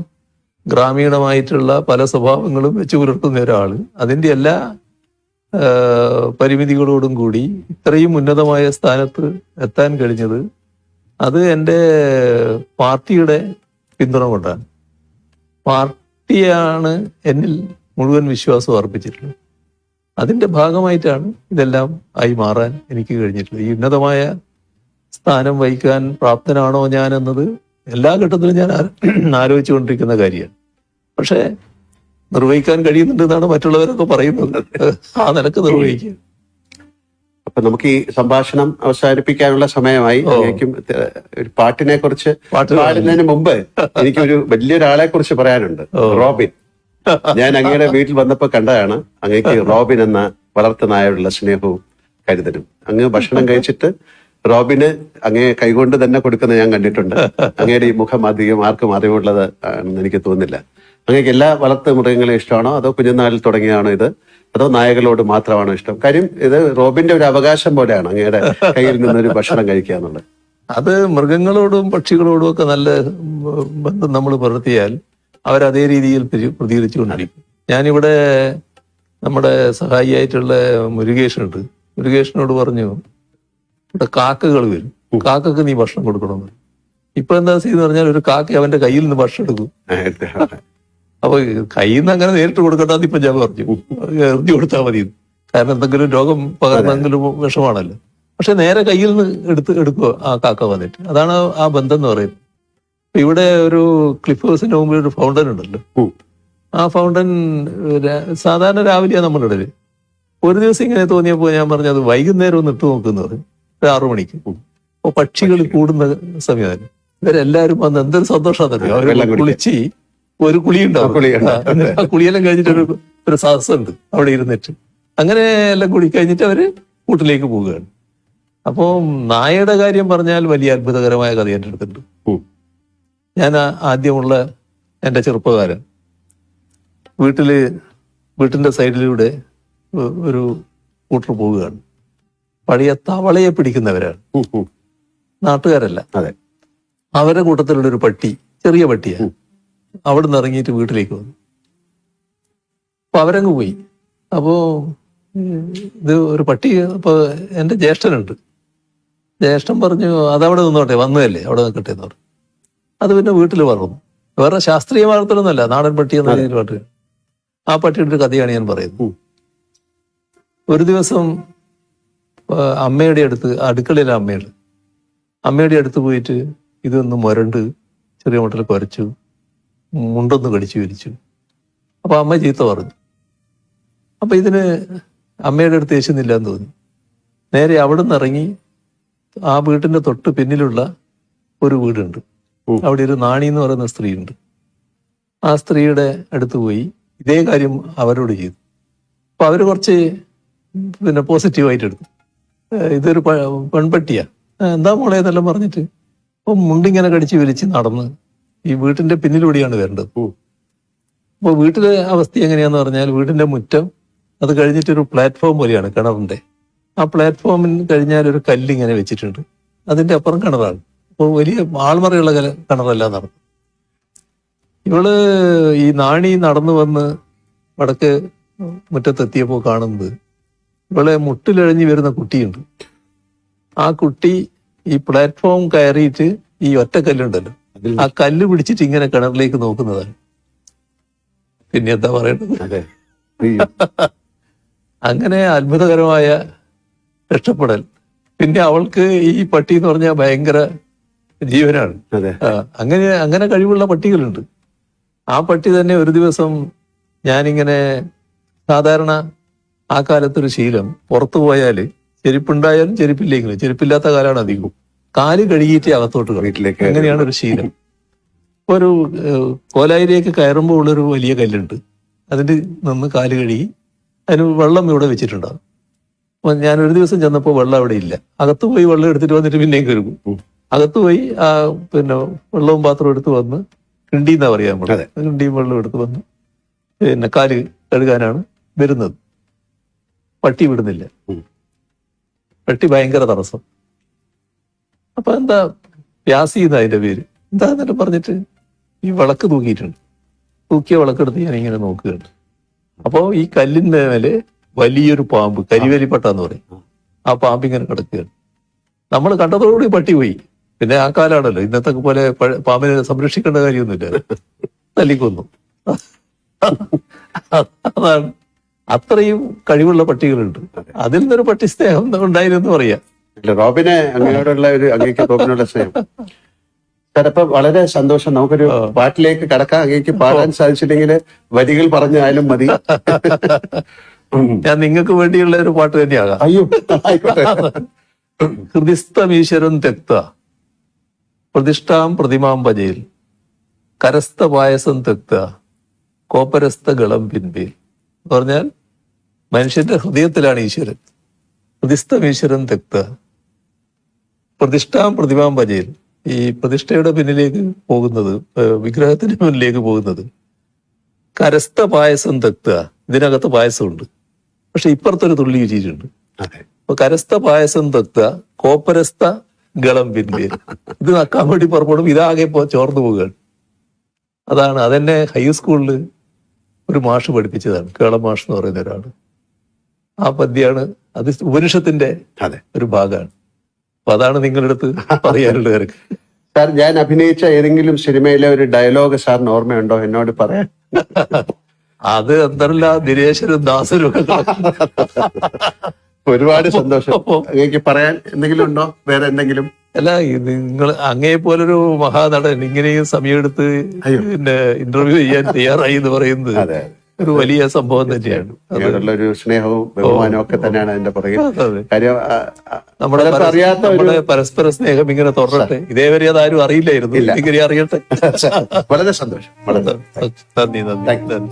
ഗ്രാമീണമായിട്ടുള്ള പല സ്വഭാവങ്ങളും വെച്ച് പുലർത്തുന്ന ഒരാള്, അതിന്റെ എല്ലാ പരിമിതികളോടും കൂടി ഇത്രയും ഉന്നതമായ സ്ഥാനത്ത് എത്താൻ കഴിഞ്ഞത് അത് എൻ്റെ പാർട്ടിയുടെ പിന്തുണ കൊണ്ടാണ്. പാർട്ടിയാണ് എന്നിൽ മുഴുവൻ വിശ്വാസം അർപ്പിച്ചിട്ടുള്ളത്. അതിന്റെ ഭാഗമായിട്ടാണ് ഇതെല്ലാം ആയി മാറാൻ എനിക്ക് കഴിഞ്ഞിട്ടുള്ളത്. ഈ ഉന്നതമായ സ്ഥാനം വഹിക്കാൻ പ്രാപ്തനാണോ ഞാൻ എന്നത് എല്ലാ ഘട്ടത്തിലും ഞാൻ ആലോചിച്ചുകൊണ്ടിരിക്കുന്ന കാര്യമാണ്. പക്ഷെ നിർവഹിക്കാൻ കഴിയുന്നുണ്ട് എന്നാണ് മറ്റുള്ളവരൊക്കെ പറയുന്നത്. ആ നിലക്ക് നിർവഹിക്കുക. അപ്പൊ നമുക്ക് ഈ സംഭാഷണം അവസാനിപ്പിക്കാനുള്ള സമയമായി. എനിക്കും ഒരു പാട്ടിനെ കുറിച്ച് പാടുന്നതിന് മുമ്പ് എനിക്കൊരു വലിയൊരാളെ കുറിച്ച് പറയാനുണ്ട്. റോബിൻ. ഞാൻ അങ്ങയുടെ വീട്ടിൽ വന്നപ്പോ കണ്ടതാണ്. അങ്ങേക്ക് റോബിൻ എന്ന വളർത്തു നായോടുള്ള സ്നേഹവും കരുതലും. അങ്ങ് ഭക്ഷണം കഴിച്ചിട്ട് റോബിന് അങ്ങേ കൈകൊണ്ട് തന്നെ കൊടുക്കുന്നത് ഞാൻ കണ്ടിട്ടുണ്ട്. അങ്ങയുടെ ഈ മുഖം അധികം ആർക്കും അറിവുള്ളത് ആണെന്ന് എനിക്ക് തോന്നുന്നില്ല. അങ്ങേക്ക് എല്ലാ വളർത്തു മൃഗങ്ങളെ ഇഷ്ടമാണോ, അതോ കുഞ്ഞുനാളിൽ തുടങ്ങിയാണോ ഇത്, അതോ നായകളോട് മാത്രമാണോ ഇഷ്ടം? കാര്യം ഇത് റോബിന്റെ ഒരു അവകാശം പോലെയാണ് അങ്ങയുടെ കയ്യിൽ നിന്നൊരു ഭക്ഷണം കഴിക്കുക എന്നുള്ളത്. അത് മൃഗങ്ങളോടും പക്ഷികളോടും ഒക്കെ നല്ല ബന്ധം നമ്മൾ പുലർത്തിയാൽ അവരതേ രീതിയിൽ പ്രതികരിച്ചുകൊണ്ടിരിക്കും. ഞാനിവിടെ നമ്മുടെ സഹായിയായിട്ടുള്ള മുരുകേഷനുണ്ട്. മുരുകേഷനോട് പറഞ്ഞു, ഇവിടെ കാക്കകൾ വരും, കാക്കക്ക് നീ ഭക്ഷണം കൊടുക്കണമെന്ന്. ഇപ്പൊ എന്താ ചെയ്യുന്ന പറഞ്ഞാൽ ഒരു കാക്ക അവന്റെ കയ്യിൽ നിന്ന് ഭക്ഷണം എടുക്കും. അപ്പൊ കയ്യിൽ നിന്ന് അങ്ങനെ നേരിട്ട് കൊടുക്കണ്ടെന്ന് ഇപ്പൊ ഞാൻ പറഞ്ഞു, എറിഞ്ഞു കൊടുത്താൽ മതി. കാരണം എന്തെങ്കിലും രോഗം പകർന്നെങ്കിലും വിഷമാണല്ലോ. പക്ഷെ നേരെ കയ്യിൽ നിന്ന് എടുക്കുക ആ കാക്ക വന്നിട്ട്. അതാണ് ആ ബന്ധം എന്ന് പറയുന്നത്. ഇവിടെ ഒരു ക്ലിഫ് ഹൗസിന്റെ മുമ്പിൽ ഒരു ഫൗണ്ടൻ ഉണ്ടല്ലോ. ആ ഫൗണ്ടൻ സാധാരണ രാവിലെയാണ് നമ്മൾ ഇടല്. ഒരു ദിവസം ഇങ്ങനെ തോന്നിയപ്പോ ഞാൻ പറഞ്ഞു, അത് വൈകുന്നേരം ഒന്ന് ഇട്ട് നോക്കുന്നത് 6 മണിക്ക്. അപ്പൊ പക്ഷികൾ കൂടുന്ന സമയമാണ്. ഇവരെല്ലാരും വന്ന് എന്തൊരു സന്തോഷമാണെന്നറിയോ, അവർ കുളിച്ച് ഒരു കുളിയുണ്ടാവും. ആ കുളിയെല്ലാം കഴിഞ്ഞിട്ട് ഒരു സദസ്സുണ്ട് അവിടെ ഇരുന്നിട്ട്. അങ്ങനെ എല്ലാം കുളി കഴിഞ്ഞിട്ട് അവര് കൂട്ടിലേക്ക് പോവുകയാണ്. അപ്പോ നായയുടെ കാര്യം പറഞ്ഞാൽ വലിയ അത്ഭുതകരമായ കഥ എൻ്റെ അടുത്തുണ്ട്. ഞാൻ ആദ്യമുള്ള എൻ്റെ ചെറുപ്പകാലം വീട്ടിന്റെ സൈഡിലൂടെ ഒരു കൂട്ടർ പോവുകയാണ്. പഴയ തവളയെ പിടിക്കുന്നവരാണ്, നാട്ടുകാരല്ല. അതെ. അവരുടെ കൂട്ടത്തിലുള്ള ഒരു പട്ടി, ചെറിയ പട്ടിയാണ്. അവിടെ നിന്ന് ഇറങ്ങിയിട്ട് വീട്ടിലേക്ക് വന്നു. അപ്പൊ അവരങ്ങ് പോയി. അപ്പോ ഇത് ഒരു പട്ടി ഇപ്പൊ എന്റെ ജ്യേഷ്ഠനുണ്ട്. ജ്യേഷ്ഠൻ പറഞ്ഞു അതവിടെ നിന്നോട്ടെ, വന്നതല്ലേ അവിടെ നിൽക്കട്ടെ എന്ന് പറഞ്ഞു. അത് പിന്നെ വീട്ടിൽ വളർന്നു. വേറെ ശാസ്ത്രീയ വളർത്തലൊന്നുമല്ല, നാടൻ പട്ടി എന്ന രീതിയിൽ വളർത്തുക. ആ പട്ടിയുടെ ഒരു കഥയാണ് ഞാൻ പറയുന്നത്. ഒരു ദിവസം അമ്മയുടെ അടുത്ത്, അടുക്കളയിലെ അമ്മയുടെ അടുത്ത് പോയിട്ട് ഇതൊന്ന് മുരണ്ട് ചെറിയ മട്ടിൽ കുരച്ചു, മുണ്ടൊന്ന് കടിച്ചു വിരിച്ചു. അപ്പൊ അമ്മ ചീത്ത പറഞ്ഞു. അപ്പൊ ഇതിന് അമ്മയുടെ അടുത്ത് യേശുന്നില്ല എന്ന് തോന്നി. നേരെ അവിടെ നിന്ന് ഇറങ്ങി ആ വീട്ടിന്റെ തൊട്ട് പിന്നിലുള്ള ഒരു വീടുണ്ട്. അവിടെ ഒരു നാണി എന്ന് പറയുന്ന സ്ത്രീയുണ്ട്. ആ സ്ത്രീയുടെ അടുത്ത് പോയി ഇതേ കാര്യം അവരോട് ചെയ്തു. അപ്പൊ അവര് കുറച്ച് പിന്നെ പോസിറ്റീവായിട്ട് എടുത്തു. ഇതൊരു പെൺപട്ടിയാ, എന്താ മോളെ എന്നെല്ലാം പറഞ്ഞിട്ട് അപ്പൊ മുണ്ടിങ്ങനെ കടിച്ച് വലിച്ച് നടന്ന് ഈ വീട്ടിന്റെ പിന്നിലൂടെയാണ് വരേണ്ടത്. അപ്പൊ വീട്ടിലെ അവസ്ഥ എങ്ങനെയാന്ന് പറഞ്ഞാൽ വീടിന്റെ മുറ്റം അത് കഴിഞ്ഞിട്ടൊരു പ്ലാറ്റ്ഫോം പോലെയാണ് കിണറിന്റെ. ആ പ്ലാറ്റ്ഫോമിന് കഴിഞ്ഞാൽ ഒരു കല്ലിങ്ങനെ വെച്ചിട്ടുണ്ട്, അതിന്റെ അപ്പുറം കിണറാണ്. അപ്പോൾ വലിയ ആൾമറയുള്ള കിണറല്ല നടന്നു. ഇവള് ഈ നാണി നടന്നു വന്ന് വടക്ക് മുറ്റത്തെത്തിയപ്പോൾ കാണുന്നത് ഇവളെ മുട്ടിലഴഞ്ഞു വരുന്ന കുട്ടിയുണ്ട്. ആ കുട്ടി ഈ പ്ലാറ്റ്ഫോം കയറിയിട്ട് ഈ ഒറ്റക്കല്ലുണ്ടല്ലോ, ആ കല്ല് പിടിച്ചിട്ട് ഇങ്ങനെ കിണറിലേക്ക് നോക്കുന്നതാണ്. പിന്നെ എന്താ പറയേണ്ടത്? അങ്ങനെ അത്ഭുതകരമായ രക്ഷപ്പെടൽ. പിന്നെ അവൾക്ക് ഈ പട്ടി എന്ന് പറഞ്ഞാൽ ഭയങ്കര ജീവനാണ്. അങ്ങനെ കഴിവുള്ള പട്ടികളുണ്ട്. ആ പട്ടി തന്നെ ഒരു ദിവസം ഞാനിങ്ങനെ, സാധാരണ ആ കാലത്തൊരു ശീലം, പുറത്തു പോയാല് ചെരുപ്പുണ്ടായാലും ചെരുപ്പില്ലെങ്കിലും, ചെരുപ്പില്ലാത്ത കാലമാണ് അധികവും, കാല് കഴുകിയിട്ട് അകത്തോട്ട് വീട്ടിലേക്ക്. അങ്ങനെയാണ് ഒരു ശീലം. ഒരു കോലായിലേക്ക് കയറുമ്പോൾ ഉള്ളൊരു വലിയ കല്ലുണ്ട്, അതിന്റെ നിന്ന് കാല് കഴുകി അതിന് വെള്ളം ഇവിടെ വെച്ചിട്ടുണ്ടാകും. അപ്പൊ ഞാൻ ഒരു ദിവസം ചെന്നപ്പോൾ വെള്ളം അവിടെ ഇല്ല. അകത്ത് പോയി വെള്ളം എടുത്തിട്ട് വന്നിട്ട് പിന്നെയും കഴുകും. അകത്ത് പോയി ആ പിന്നെ വെള്ളവും പാത്രവും എടുത്ത് വന്ന് കിണ്ടിന്നാ പറയാൻ പറ്റും, കിണ്ടിയും വെള്ളം എടുത്ത് വന്ന് പിന്നെ കാല് കഴുകാനാണ് വരുന്നത്. പട്ടി വിടുന്നില്ല. പട്ടി ഭയങ്കര തടസ്സം. അപ്പൊ എന്താ വ്യാസി എന്നാ അതിന്റെ പേര്. എന്താന്നിട്ട് പറഞ്ഞിട്ട് ഈ വിളക്ക് തൂക്കിയിട്ടുണ്ട്. തൂക്കിയ വിളക്കെടുത്ത് ഞാൻ ഇങ്ങനെ നോക്കുകയുണ്ട്. അപ്പോ ഈ കല്ലിന്റെ മേലെ വലിയൊരു പാമ്പ്, കരിവേലിപ്പട്ടാന്ന് പറയും, ആ പാമ്പ് ഇങ്ങനെ കിടക്കുകയാണ്. നമ്മൾ കണ്ടതോടുകൂടി പട്ടി പോയി. പിന്നെ ആ കാലാണല്ലോ, ഇന്നത്തെ പോലെ പാമ്പിനെ സംരക്ഷിക്കേണ്ട കാര്യമൊന്നുമില്ല, തല്ലിക്കൊന്നു. അതാണ്, അത്രയും കഴിവുള്ള പട്ടികളുണ്ട്. അതിൽ നിന്നൊരു പട്ടി സ്നേഹം ഉണ്ടായിരുന്നു പറയാം. റോബിനെ അങ്ങയോടുള്ള അങ്ങേക്ക് റോബിനുള്ള സ്നേഹം. ചിലപ്പോ വളരെ സന്തോഷം. നമുക്കൊരു പാട്ടിലേക്ക് കടക്കാം. അങ്ങേക്ക് പാടാൻ സാധിച്ചില്ലെങ്കിൽ വരികൾ പറഞ്ഞാലും മതി. ഞാൻ നിങ്ങൾക്ക് വേണ്ടിയുള്ള ഒരു പാട്ട് തന്നെയാകാം. അയ്യോ, ആയിക്കോട്ടെ. ഹൃദിസ്ഥമീശ്വരം തെക്ത പ്രതിഷ്ഠാം പ്രതിമാം ഭജയിൽ കരസ്ഥ പായസം തെക്ത കോപരസ്ഥ ഗളം പിൻപേൽ എന്ന് പറഞ്ഞാൽ മനുഷ്യന്റെ ഹൃദയത്തിലാണ് ഈശ്വരൻ. ഹൃദിസ്ഥമീശ്വരം തെക്ത പ്രതിഷ്ഠാം പ്രതിമാം ഭജയിൽ, ഈ പ്രതിഷ്ഠയുടെ പിന്നിലേക്ക് പോകുന്നത്, വിഗ്രഹത്തിന് മുന്നിലേക്ക് പോകുന്നത്. കരസ്ഥ പായസം തെക്ത, ഇതിനകത്ത് പായസമുണ്ട്, പക്ഷെ ഇപ്പുറത്തൊരു തുള്ളി വെച്ചിട്ടുണ്ട്. അപ്പൊ കരസ്ഥ പായസം തെക്ത കോപ്പരസ്ഥ ഗളം പിൻപേൽ. ഇത് നക്കാൻ വേണ്ടി പുറപ്പെടും, ഇതാകെ ചോർന്നു പോവുകയാണ്. അതാണ്, അതെന്നെ ഹൈസ്കൂളിൽ ഒരു മാഷ് പഠിപ്പിച്ചതാണ്, കേളം മാഷ് എന്ന് പറയുന്ന ഒരാള്. ആ പദ്യാണ്, അത് ഉപനിഷത്തിന്റെ ഒരു ഭാഗമാണ്. അപ്പൊ അതാണ് നിങ്ങളുടെ അടുത്ത് പറയാനുള്ള കാര്യം. സാർ, ഞാൻ അഭിനയിച്ച ഏതെങ്കിലും സിനിമയിലെ ഒരു ഡയലോഗ് സാറിന് ഓർമ്മയുണ്ടോ എന്നോട് പറയാൻ? അത് എന്തല്ല ദിനേശനും ദാസനും ഒക്കെ. ഒരുപാട് സന്തോഷം. അങ്ങേക്ക് പറയാൻ എന്തെങ്കിലും ഉണ്ടോ, വേറെ എന്തെങ്കിലും? അല്ല, നിങ്ങൾ അങ്ങേ പോലൊരു മഹാനടൻ ഇങ്ങനെയും സമയമെടുത്ത് പിന്നെ ഇന്റർവ്യൂ ചെയ്യാൻ തയ്യാറായി എന്ന് പറയുന്നത് ഒരു വലിയ സംഭവം തന്നെയാണ്. അതിനുള്ള ഒരു സ്നേഹവും ബഹുമാനവും ഒക്കെ തന്നെയാണ് അതിന്റെ പുറകിൽ. നമ്മുടെ പരസ്പര സ്നേഹം ഇങ്ങനെ തുടരട്ടെ. ഇതേവരെ അതാരും അറിയില്ലായിരുന്നു, ഇങ്ങനെ അറിയട്ടെ. വളരെ സന്തോഷം. നന്ദി.